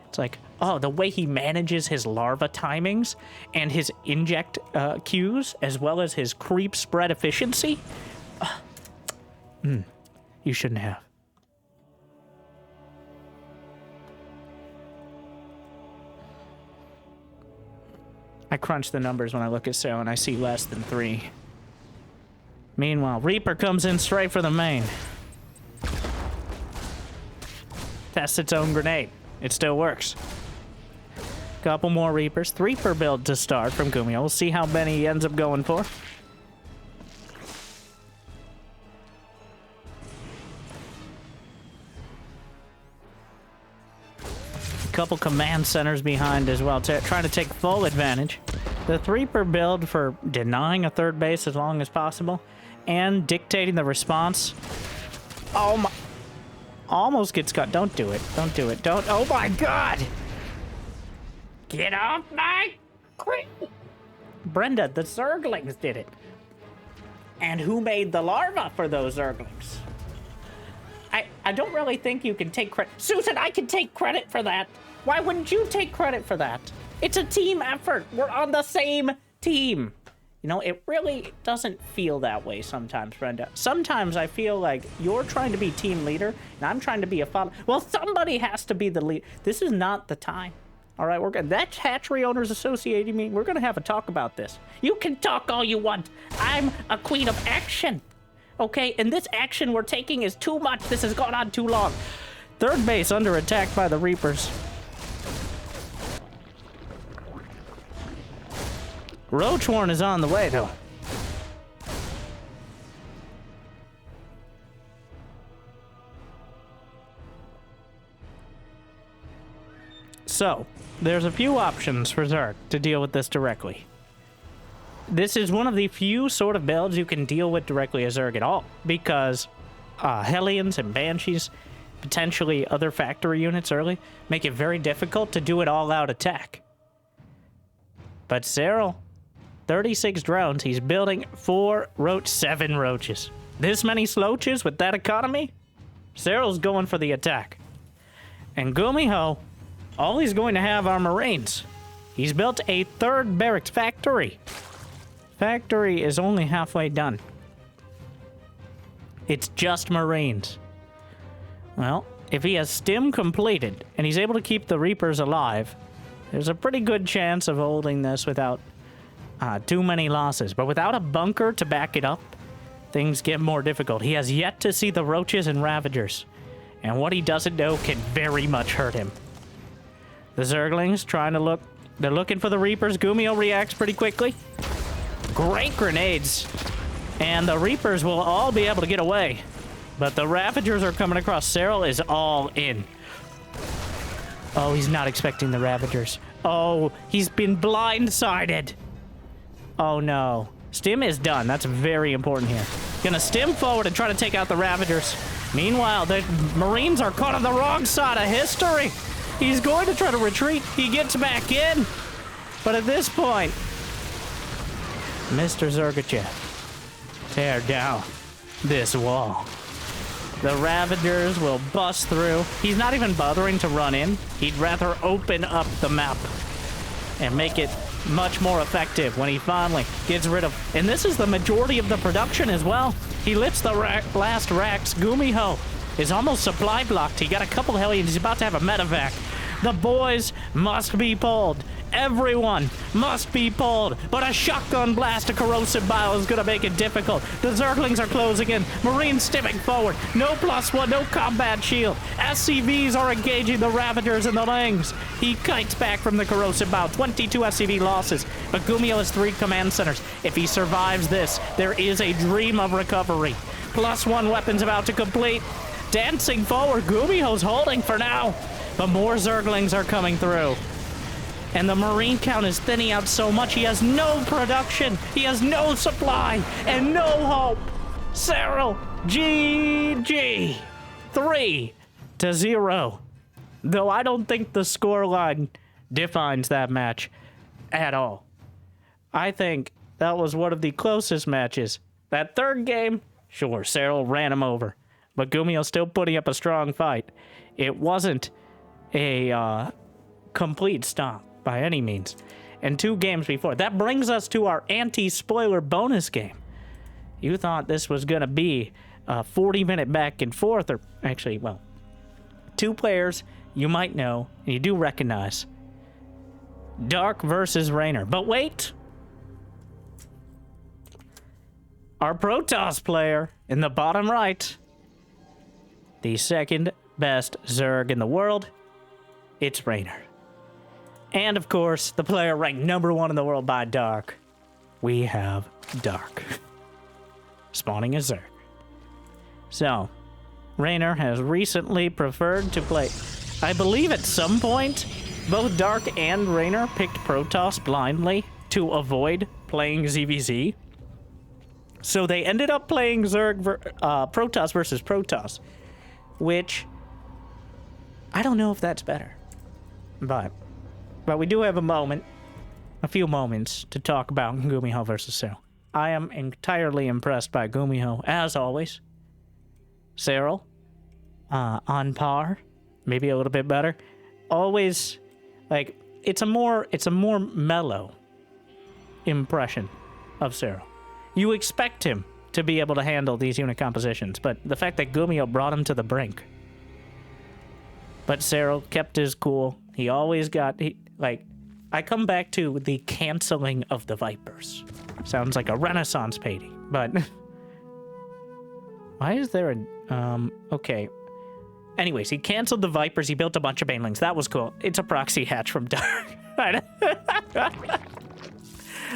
It's like, oh, the way he manages his larva timings and his inject queues, as well as his creep spread efficiency. You shouldn't have. I crunch the numbers when I look at Serral and I see less than 3. Meanwhile, Reaper comes in straight for the main. Tests its own grenade. It still works. Couple more Reapers. 3 per build to start from GuMiho. We'll see how many he ends up going for. Couple command centers behind as well, trying to take full advantage. The 3 per build for denying a 3rd base as long as possible and dictating the response. Oh my... Almost gets cut. Don't do it. Don't do it. Don't. Oh my god! Get off my... Brenda, the Zerglings did it. And who made the larva for those Zerglings? I don't really think you can take credit. Susan, I can take credit for that. Why wouldn't you take credit for that? It's a team effort. We're on the same team. You know, it really doesn't feel that way sometimes, Brenda. Sometimes I feel like you're trying to be team leader, and I'm trying to be a follower. Well, somebody has to be the lead. This is not the time. All right, we're gonna... That Hatchery Owners Association meeting, we're going to have a talk about this. You can talk all you want. I'm a queen of action. Okay, and this action we're taking is too much. This has gone on too long. 3rd base under attack by the Reapers. Roach Warren is on the way, though. So, there's a few options for Zerg to deal with this directly. This is one of the few sort of builds you can deal with directly as Zerg at all, because Hellions and Banshees, potentially other factory units early, make it very difficult to do an all-out attack. But Serral, 36 drones, he's building 7 roaches. This many sloaches with that economy? Serral's going for the attack. And GuMiho, all he's going to have are Marines. He's built a 3rd barracks factory. Factory is only halfway done. It's just Marines. Well, if he has Stim completed, and he's able to keep the Reapers alive, there's a pretty good chance of holding this without too many losses. But without a bunker to back it up, things get more difficult. He has yet to see the Roaches and Ravagers, and what he doesn't know can very much hurt him. The Zerglings trying to look... They're looking for the Reapers. GuMiho reacts pretty quickly. Great grenades. And the Reapers will all be able to get away. But the Ravagers are coming across. Serral is all in. Oh, he's not expecting the Ravagers. Oh, he's been blindsided. Oh, no. Stim is done. That's very important here. Gonna stim forward and try to take out the Ravagers. Meanwhile, the Marines are caught on the wrong side of history. He's going to try to retreat. He gets back in. But at this point, Mr. Zergachev, tear down this wall. The Ravagers will bust through. He's not even bothering to run in. He'd rather open up the map and make it much more effective when he finally gets rid of... And this is the majority of the production as well. He lifts the last racks. GuMiho is almost supply blocked. He got a couple Hellions. He's about to have a medevac. The boys must be pulled. Everyone must be pulled. But a shotgun blast of corrosive bile is going to make it difficult. The Zerglings are closing in. Marines stimming forward. No +1, no combat shield. SCVs are engaging the Ravagers and the Lings. He kites back from the corrosive bile. 22 SCV losses. But GuMiho has 3 command centers. If he survives this, there is a dream of recovery. +1 weapons about to complete. Dancing forward. GuMiho's holding for now. But more Zerglings are coming through. And the Marine count is thinning out so much, he has no production, he has no supply, and no hope. Serral, GG. 3-0. Though I don't think the scoreline defines that match at all. I think that was one of the closest matches. That 3rd game, sure, Serral ran him over. But GuMiho still putting up a strong fight. It wasn't a complete stomp by any means. And 2 games before. That brings us to our anti-spoiler bonus game. You thought this was going to be a 40-minute back and forth, or actually, well, 2 players you might know, and you do recognize. Dark versus Raynor. But wait! Our Protoss player in the bottom right. The 2nd best Zerg in the world. It's Raynor. And, of course, the player ranked #1 in the world by Dark. We have Dark. Spawning a Zerg. So, Raynor has recently preferred to play... I believe at some point, both Dark and Raynor picked Protoss blindly to avoid playing ZVZ. So they ended up playing Protoss versus Protoss, which... I don't know if that's better. But we do have a few moments to talk about GuMiho versus Serral. I am entirely impressed by GuMiho, as always. Serral, on par, maybe a little bit better. Always, like, it's a more mellow impression of Serral. You expect him to be able to handle these unit compositions, but the fact that GuMiho brought him to the brink. But Serral kept his cool. He always got... I come back to the canceling of the Vipers. Sounds like a Renaissance painting, but... Why is there a... okay. Anyways, he canceled the Vipers. He built a bunch of Banelings. That was cool. It's a proxy hatch from Dark.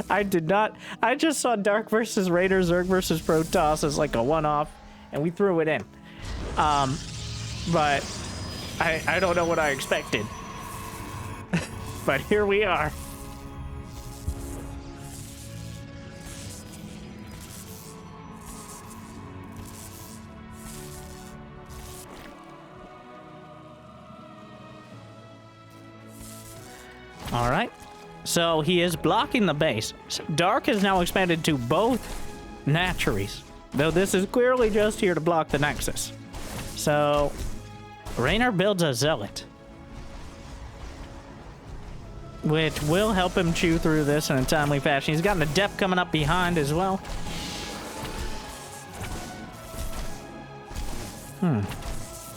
I did not. I just saw Dark versus Raider, Zerg versus Protoss as like a one-off, and we threw it in. But I don't know what I expected. But here we are. All right. So he is blocking the base. Dark has now expanded to both Naturies, though this is clearly just here to block the Nexus. So Raynor builds a Zealot, which will help him chew through this in a timely fashion. He's got an Adept coming up behind as well.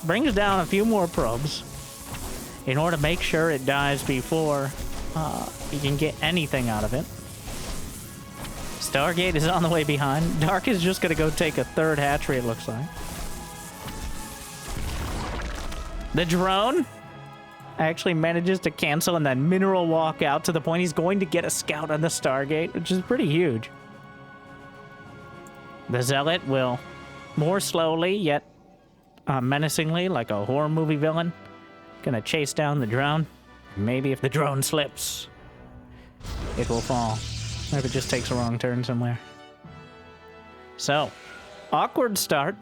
Brings down a few more probes in order to make sure it dies before you can get anything out of it. Stargate is on the way behind. Dark is just going to go take a third hatchery, it looks like. The drone actually manages to cancel and then mineral walk out to the point he's going to get a scout on the Stargate, which is pretty huge. The Zealot will more slowly, yet menacingly, like a horror movie villain, gonna chase down the drone. Maybe if the drone slips, it will fall. Or if it just takes a wrong turn somewhere. So, awkward start.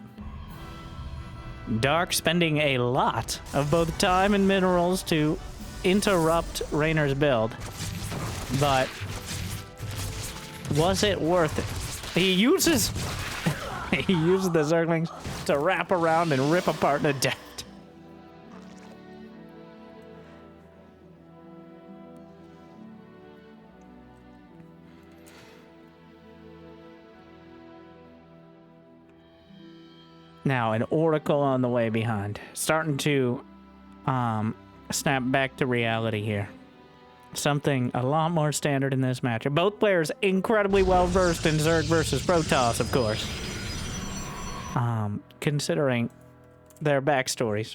Dark spending a lot of both time and minerals to interrupt Raynor's build. But was it worth it? He uses the Zerglings to wrap around and rip apart an Adept. Now, an Oracle on the way behind. Starting to snap back to reality here. Something a lot more standard in this matchup. Both players incredibly well versed in Zerg versus Protoss, of course. Considering their backstories.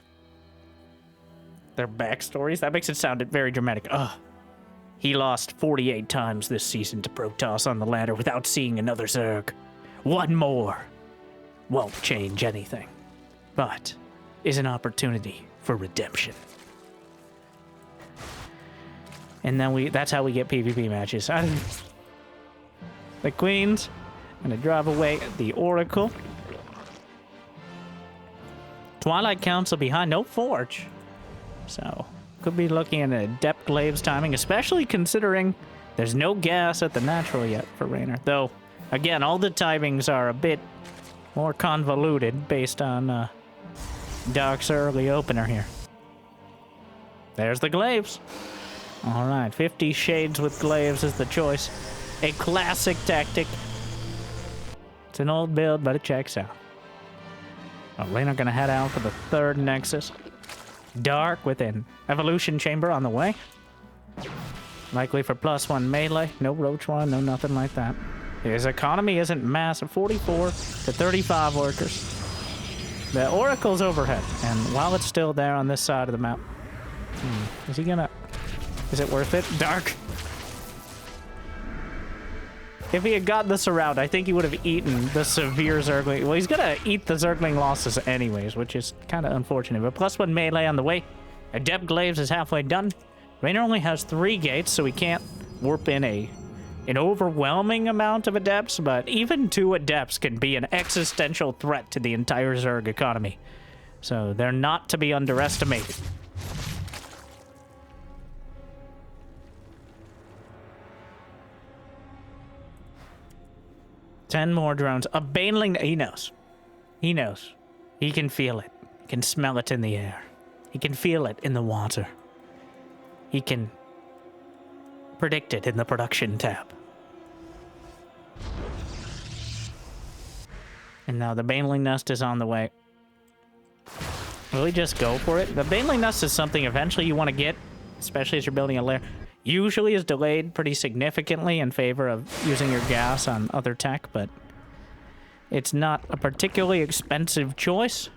Their backstories? That makes it sound very dramatic. Ugh. He lost 48 times this season to Protoss on the ladder without seeing another Zerg. One more won't change anything, but is an opportunity for redemption. And then that's how we get PvP matches. The Queen's gonna drive away the Oracle. Twilight Council behind, no Forge. So, could be looking at an Adept Glaives timing, especially considering there's no gas at the natural yet for Raynor. Though, again, all the timings are a bit more convoluted based on Dark's early opener here. There's the Glaives. All right, 50 Shades with Glaives is the choice. A classic tactic. It's an old build, but it checks out. Raynor gonna head out for the third Nexus. Dark with an Evolution Chamber on the way. Likely for +1 melee. No Roach One, no nothing like that. His economy isn't massive. 44 to 35 workers. The Oracle's overhead, and while it's still there on this side of the map, is he gonna... Is it worth it? Dark. If he had gotten the surround, I think he would have eaten the severe Zergling. Well, he's gonna eat the Zergling losses anyways, which is kind of unfortunate. But +1 melee on the way. Adept Glaives is halfway done. Raynor only has 3 gates, so he can't warp in an overwhelming amount of Adepts, but even 2 Adepts can be an existential threat to the entire Zerg economy. So they're not to be underestimated. Ten more drones. A Baneling. He knows. He knows. He can feel it. He can smell it in the air. He can feel it in the water. He can predict it in the production tab. And now the Baneling Nest is on the way. Really just go for it. The Baneling Nest is something eventually you want to get, especially as you're building a lair. Usually is delayed pretty significantly in favor of using your gas on other tech, but it's not a particularly expensive choice,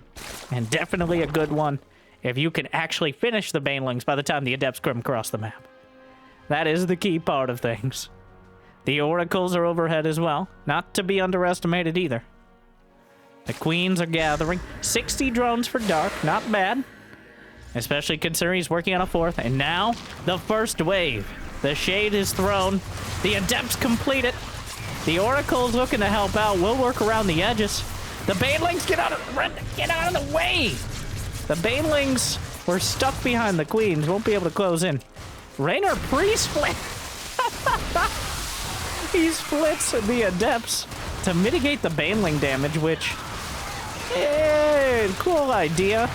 and definitely a good one if you can actually finish the Banelings by the time the Adepts come across the map. That is the key part of things. The oracles are overhead as well. Not to be underestimated either. The queens are gathering. 60 drones for Dark. Not bad. Especially considering he's working on a 4th. And now, the first wave. The shade is thrown. The adepts complete it. The oracle's looking to help out. We'll work around the edges. The banelings, get out of the way! The banelings were stuck behind the queens. Won't be able to close in. Raynor pre-split. He splits the adepts to mitigate the baneling damage, which, cool idea,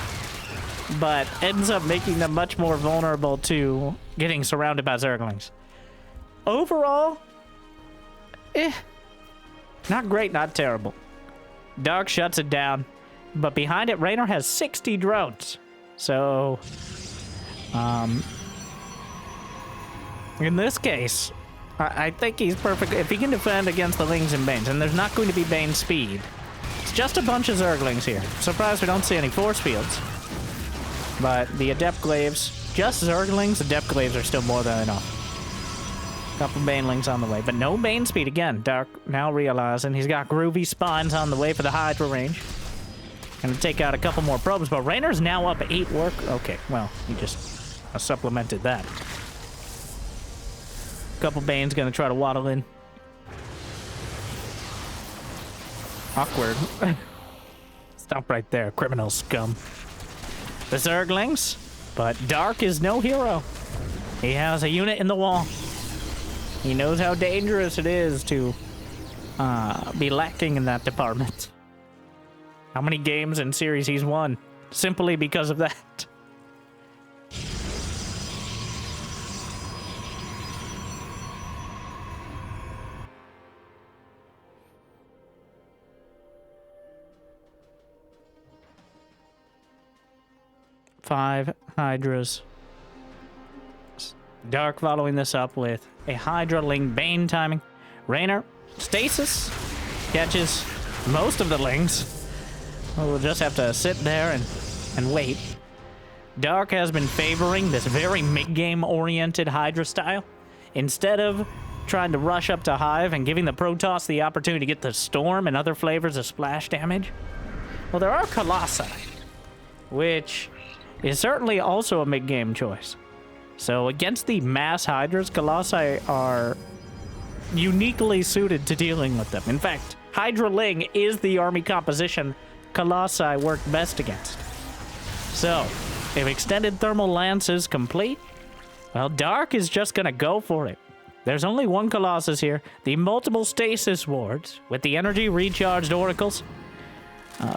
but ends up making them much more vulnerable to getting surrounded by Zerglings. Overall, not great, not terrible. Dark shuts it down, but behind it, Raynor has 60 drones. So, in this case, I think he's perfect. If he can defend against the Lings and Banes, and there's not going to be Bane speed. It's just a bunch of Zerglings here. Surprised we don't see any force fields. But the Adept Glaives, just Zerglings, Adept Glaives are still more than enough. Couple Banelings on the way, but no Bane speed again. Dark now realizing he's got groovy spines on the way for the Hydra range. Gonna take out a couple more probes, but Raynor's now up 8 work. Okay, well, he just supplemented that. Couple Bane's gonna try to waddle in. Awkward. Stop right there, criminal scum. The Zerglings, but Dark is no hero. He has a unit in the wall. He knows how dangerous it is to be lacking in that department. How many games and series he's won simply because of that. Five Hydras. Dark following this up with a Hydra Ling Bane timing. Raynor, stasis, catches most of the Lings. We'll just have to sit there and wait. Dark has been favoring this very mid-game oriented Hydra style. Instead of trying to rush up to Hive and giving the Protoss the opportunity to get the Storm and other flavors of splash damage. Well, there are Colossi, which is certainly also a mid-game choice. So against the mass Hydras, Colossi are uniquely suited to dealing with them. In fact, Hydra Ling is the army composition Colossi work best against. So, if Extended Thermal Lance is complete, well, Dark is just gonna go for it. There's only one Colossus here. The multiple stasis wards with the energy recharged oracles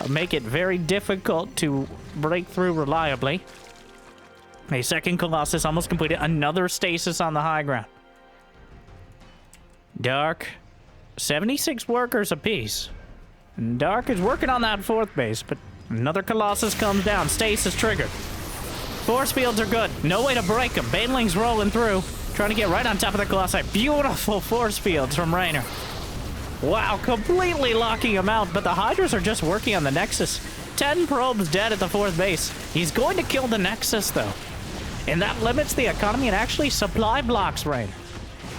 make it very difficult to break through reliably. A second Colossus almost completed. Another stasis on the high ground. Dark, 76 workers apiece. And Dark is working on that 4th base, but another Colossus comes down. Stasis triggered. Force fields are good. No way to break them. Baneling's rolling through, trying to get right on top of the Colossi. Beautiful force fields from Raynor. Wow, completely locking him out, but the Hydras are just working on the Nexus. 10 probes dead at the 4th base. He's going to kill the Nexus, though. And that limits the economy and actually supply blocks Raynor.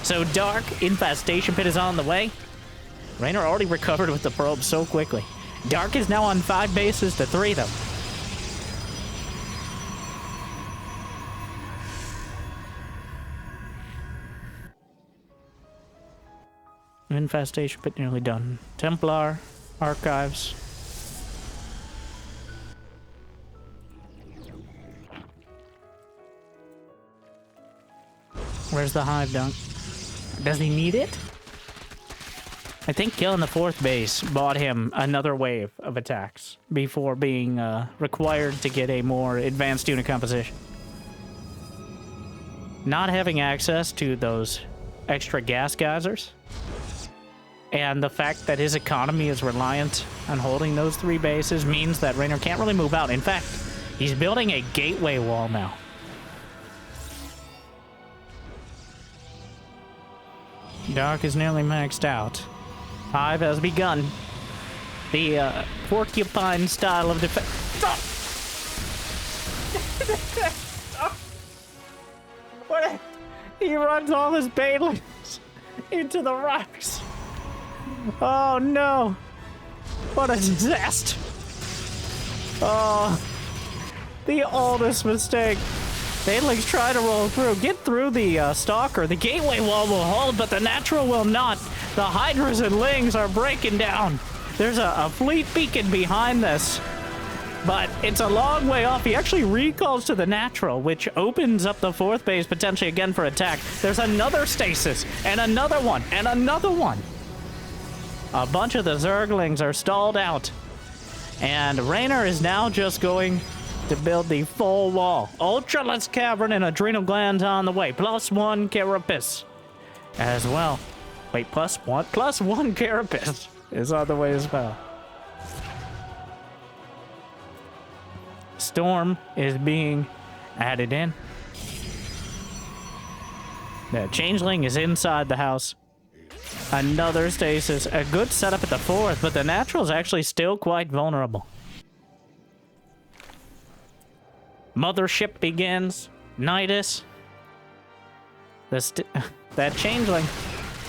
So Dark, Infestation Pit is on the way. Raynor already recovered with the probe so quickly. Dark is now on 5 bases to 3, though. Infestation Pit nearly done. Templar, Archives. Where's the Hive Dunk? Does he need it? I think killing the 4th base bought him another wave of attacks before being required to get a more advanced unit composition. Not having access to those extra gas geysers and the fact that his economy is reliant on holding those 3 bases means that Raynor can't really move out. In fact, he's building a gateway wall now. Dark is nearly maxed out. Hive has begun. The porcupine style of defense. What? He runs all his banelings into the rocks. Oh no. What a disaster. Oh, the oldest mistake. Banelings try to roll through. Get through the stalker. The gateway wall will hold, but the natural will not. The hydras and lings are breaking down. There's a fleet beacon behind this, but it's a long way off. He actually recalls to the natural, which opens up the fourth base potentially again for attack. There's another stasis, and another one, and another one. A bunch of the Zerglings are stalled out, and Raynor is now just going to build the full wall. Ultralisk Cavern and Adrenal Glands on the way. +1 Carapace as well. Wait, +1? +1 Carapace is on the way as well. Storm is being added in. The Changeling is inside the house. Another stasis. A good setup at the fourth, but the natural is actually still quite vulnerable. Mothership begins. Nidus. That Changeling.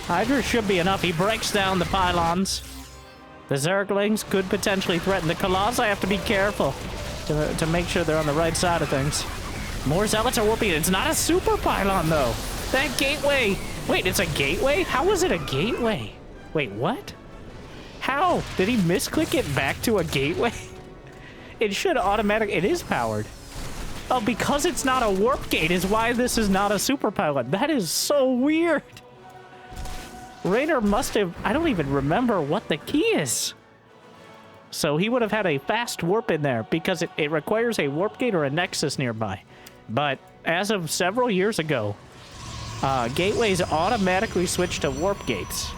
Hydra should be enough. He breaks down the pylons. The Zerglings could potentially threaten. The Colossi have to be careful to make sure they're on the right side of things. More Zealots are warping. It's not a super pylon, though. That gateway. Wait, it's a gateway? How is it a gateway? Wait, what? How? Did he misclick it back to a gateway? It should automatically... It is powered. Oh, because it's not a warp gate is why this is not a super pilot. That is so weird. Raynor must have... I don't even remember what the key is. So he would have had a fast warp in there because it requires a warp gate or a nexus nearby. But as of several years ago, gateways automatically switch to warp gates.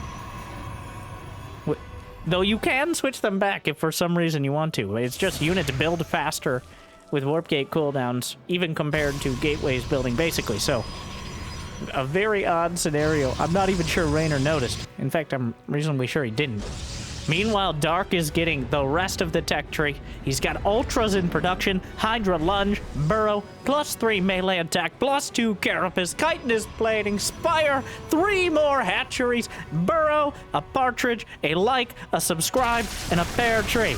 Though you can switch them back if for some reason you want to. It's just units build faster with warp gate cooldowns, even compared to gateways building basically. So, a very odd scenario. I'm not even sure Raynor noticed. In fact, I'm reasonably sure he didn't. Meanwhile, Dark is getting the rest of the tech tree. He's got Ultras in production, Hydra Lunge, Burrow, +3 melee attack, +2 Carapace, Chitinous Plating, Spire, 3 more hatcheries, Burrow, a Partridge, a Like, a Subscribe, and a Pear Tree.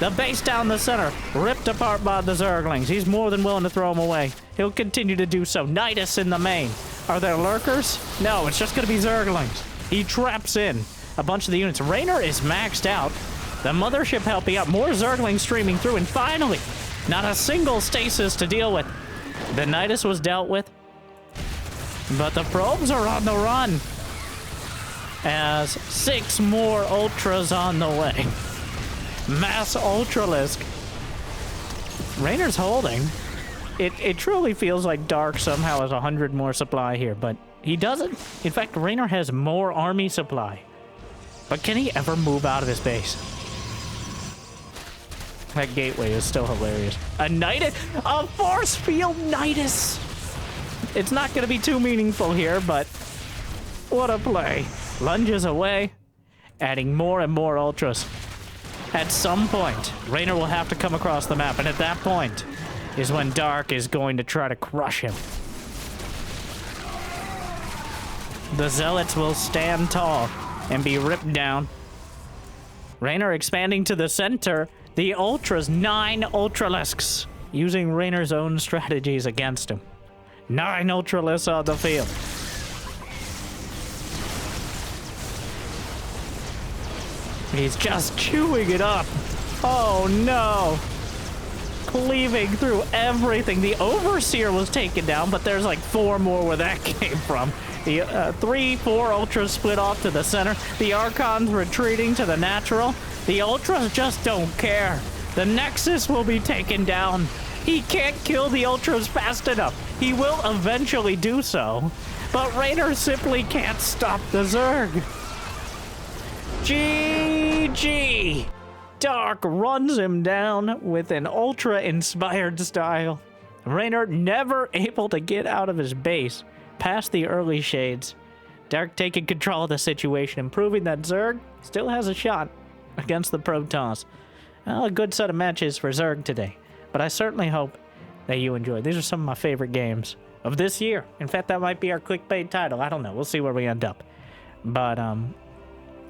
The base down the center, ripped apart by the Zerglings. He's more than willing to throw them away. He'll continue to do so. Nidus in the main. Are there lurkers? No, it's just going to be Zerglings. He traps in a bunch of the units. Raynor is maxed out. The mothership helping out. More Zerglings streaming through. And finally, not a single stasis to deal with. The Nidus was dealt with. But the probes are on the run. As 6 more Ultras on the way. Mass Ultralisk. Raynor's holding. It truly feels like Dark somehow has 100 more supply here, but he doesn't. In fact, Raynor has more army supply. But can he ever move out of his base? That gateway is still hilarious. A Nidus? A force field Nidus! It's not going to be too meaningful here, but what a play. Lunges away, adding more and more Ultras. At some point, Raynor will have to come across the map, and at that point is when Dark is going to try to crush him. The Zealots will stand tall and be ripped down. Raynor expanding to the center. The Ultras, 9 Ultralisks, using Raynor's own strategies against him. 9 Ultralisks on the field. He's just chewing it up. Oh no. Cleaving through everything. The Overseer was taken down, but there's like 4 more where that came from. The 3, 4 Ultras split off to the center. The Archons retreating to the natural. The Ultras just don't care. The Nexus will be taken down. He can't kill the Ultras fast enough. He will eventually do so, but Raynor simply can't stop the Zerg. GG! Dark runs him down with an Ultra-inspired style. Raynor never able to get out of his base past the early shades. Dark taking control of the situation and proving that Zerg still has a shot against the Protoss. Well, a good set of matches for Zerg today, but I certainly hope that you enjoyed. These are some of my favorite games of this year. In fact, that might be our clickbait title. I don't know. We'll see where we end up. But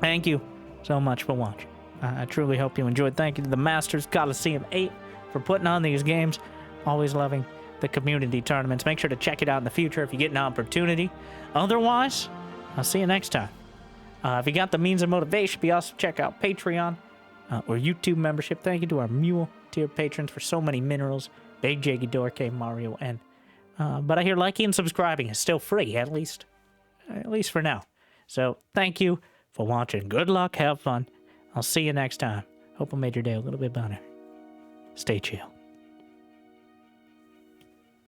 thank you so much for watching. I truly hope you enjoyed. Thank you to the Masters Coliseum 8 for putting on these games. Always loving the community tournaments. Make sure to check it out in the future if you get an opportunity. Otherwise, I'll see you next time. If you got the means of motivation, be also check out Patreon or YouTube membership. Thank you to our Mule tier patrons for so many minerals. Big Jiggy Dork, Mario, and but I hear liking and subscribing is still free, at least for now. So thank you for watching. Good luck, have fun. I'll see you next time. Hope I made your day a little bit better. Stay chill.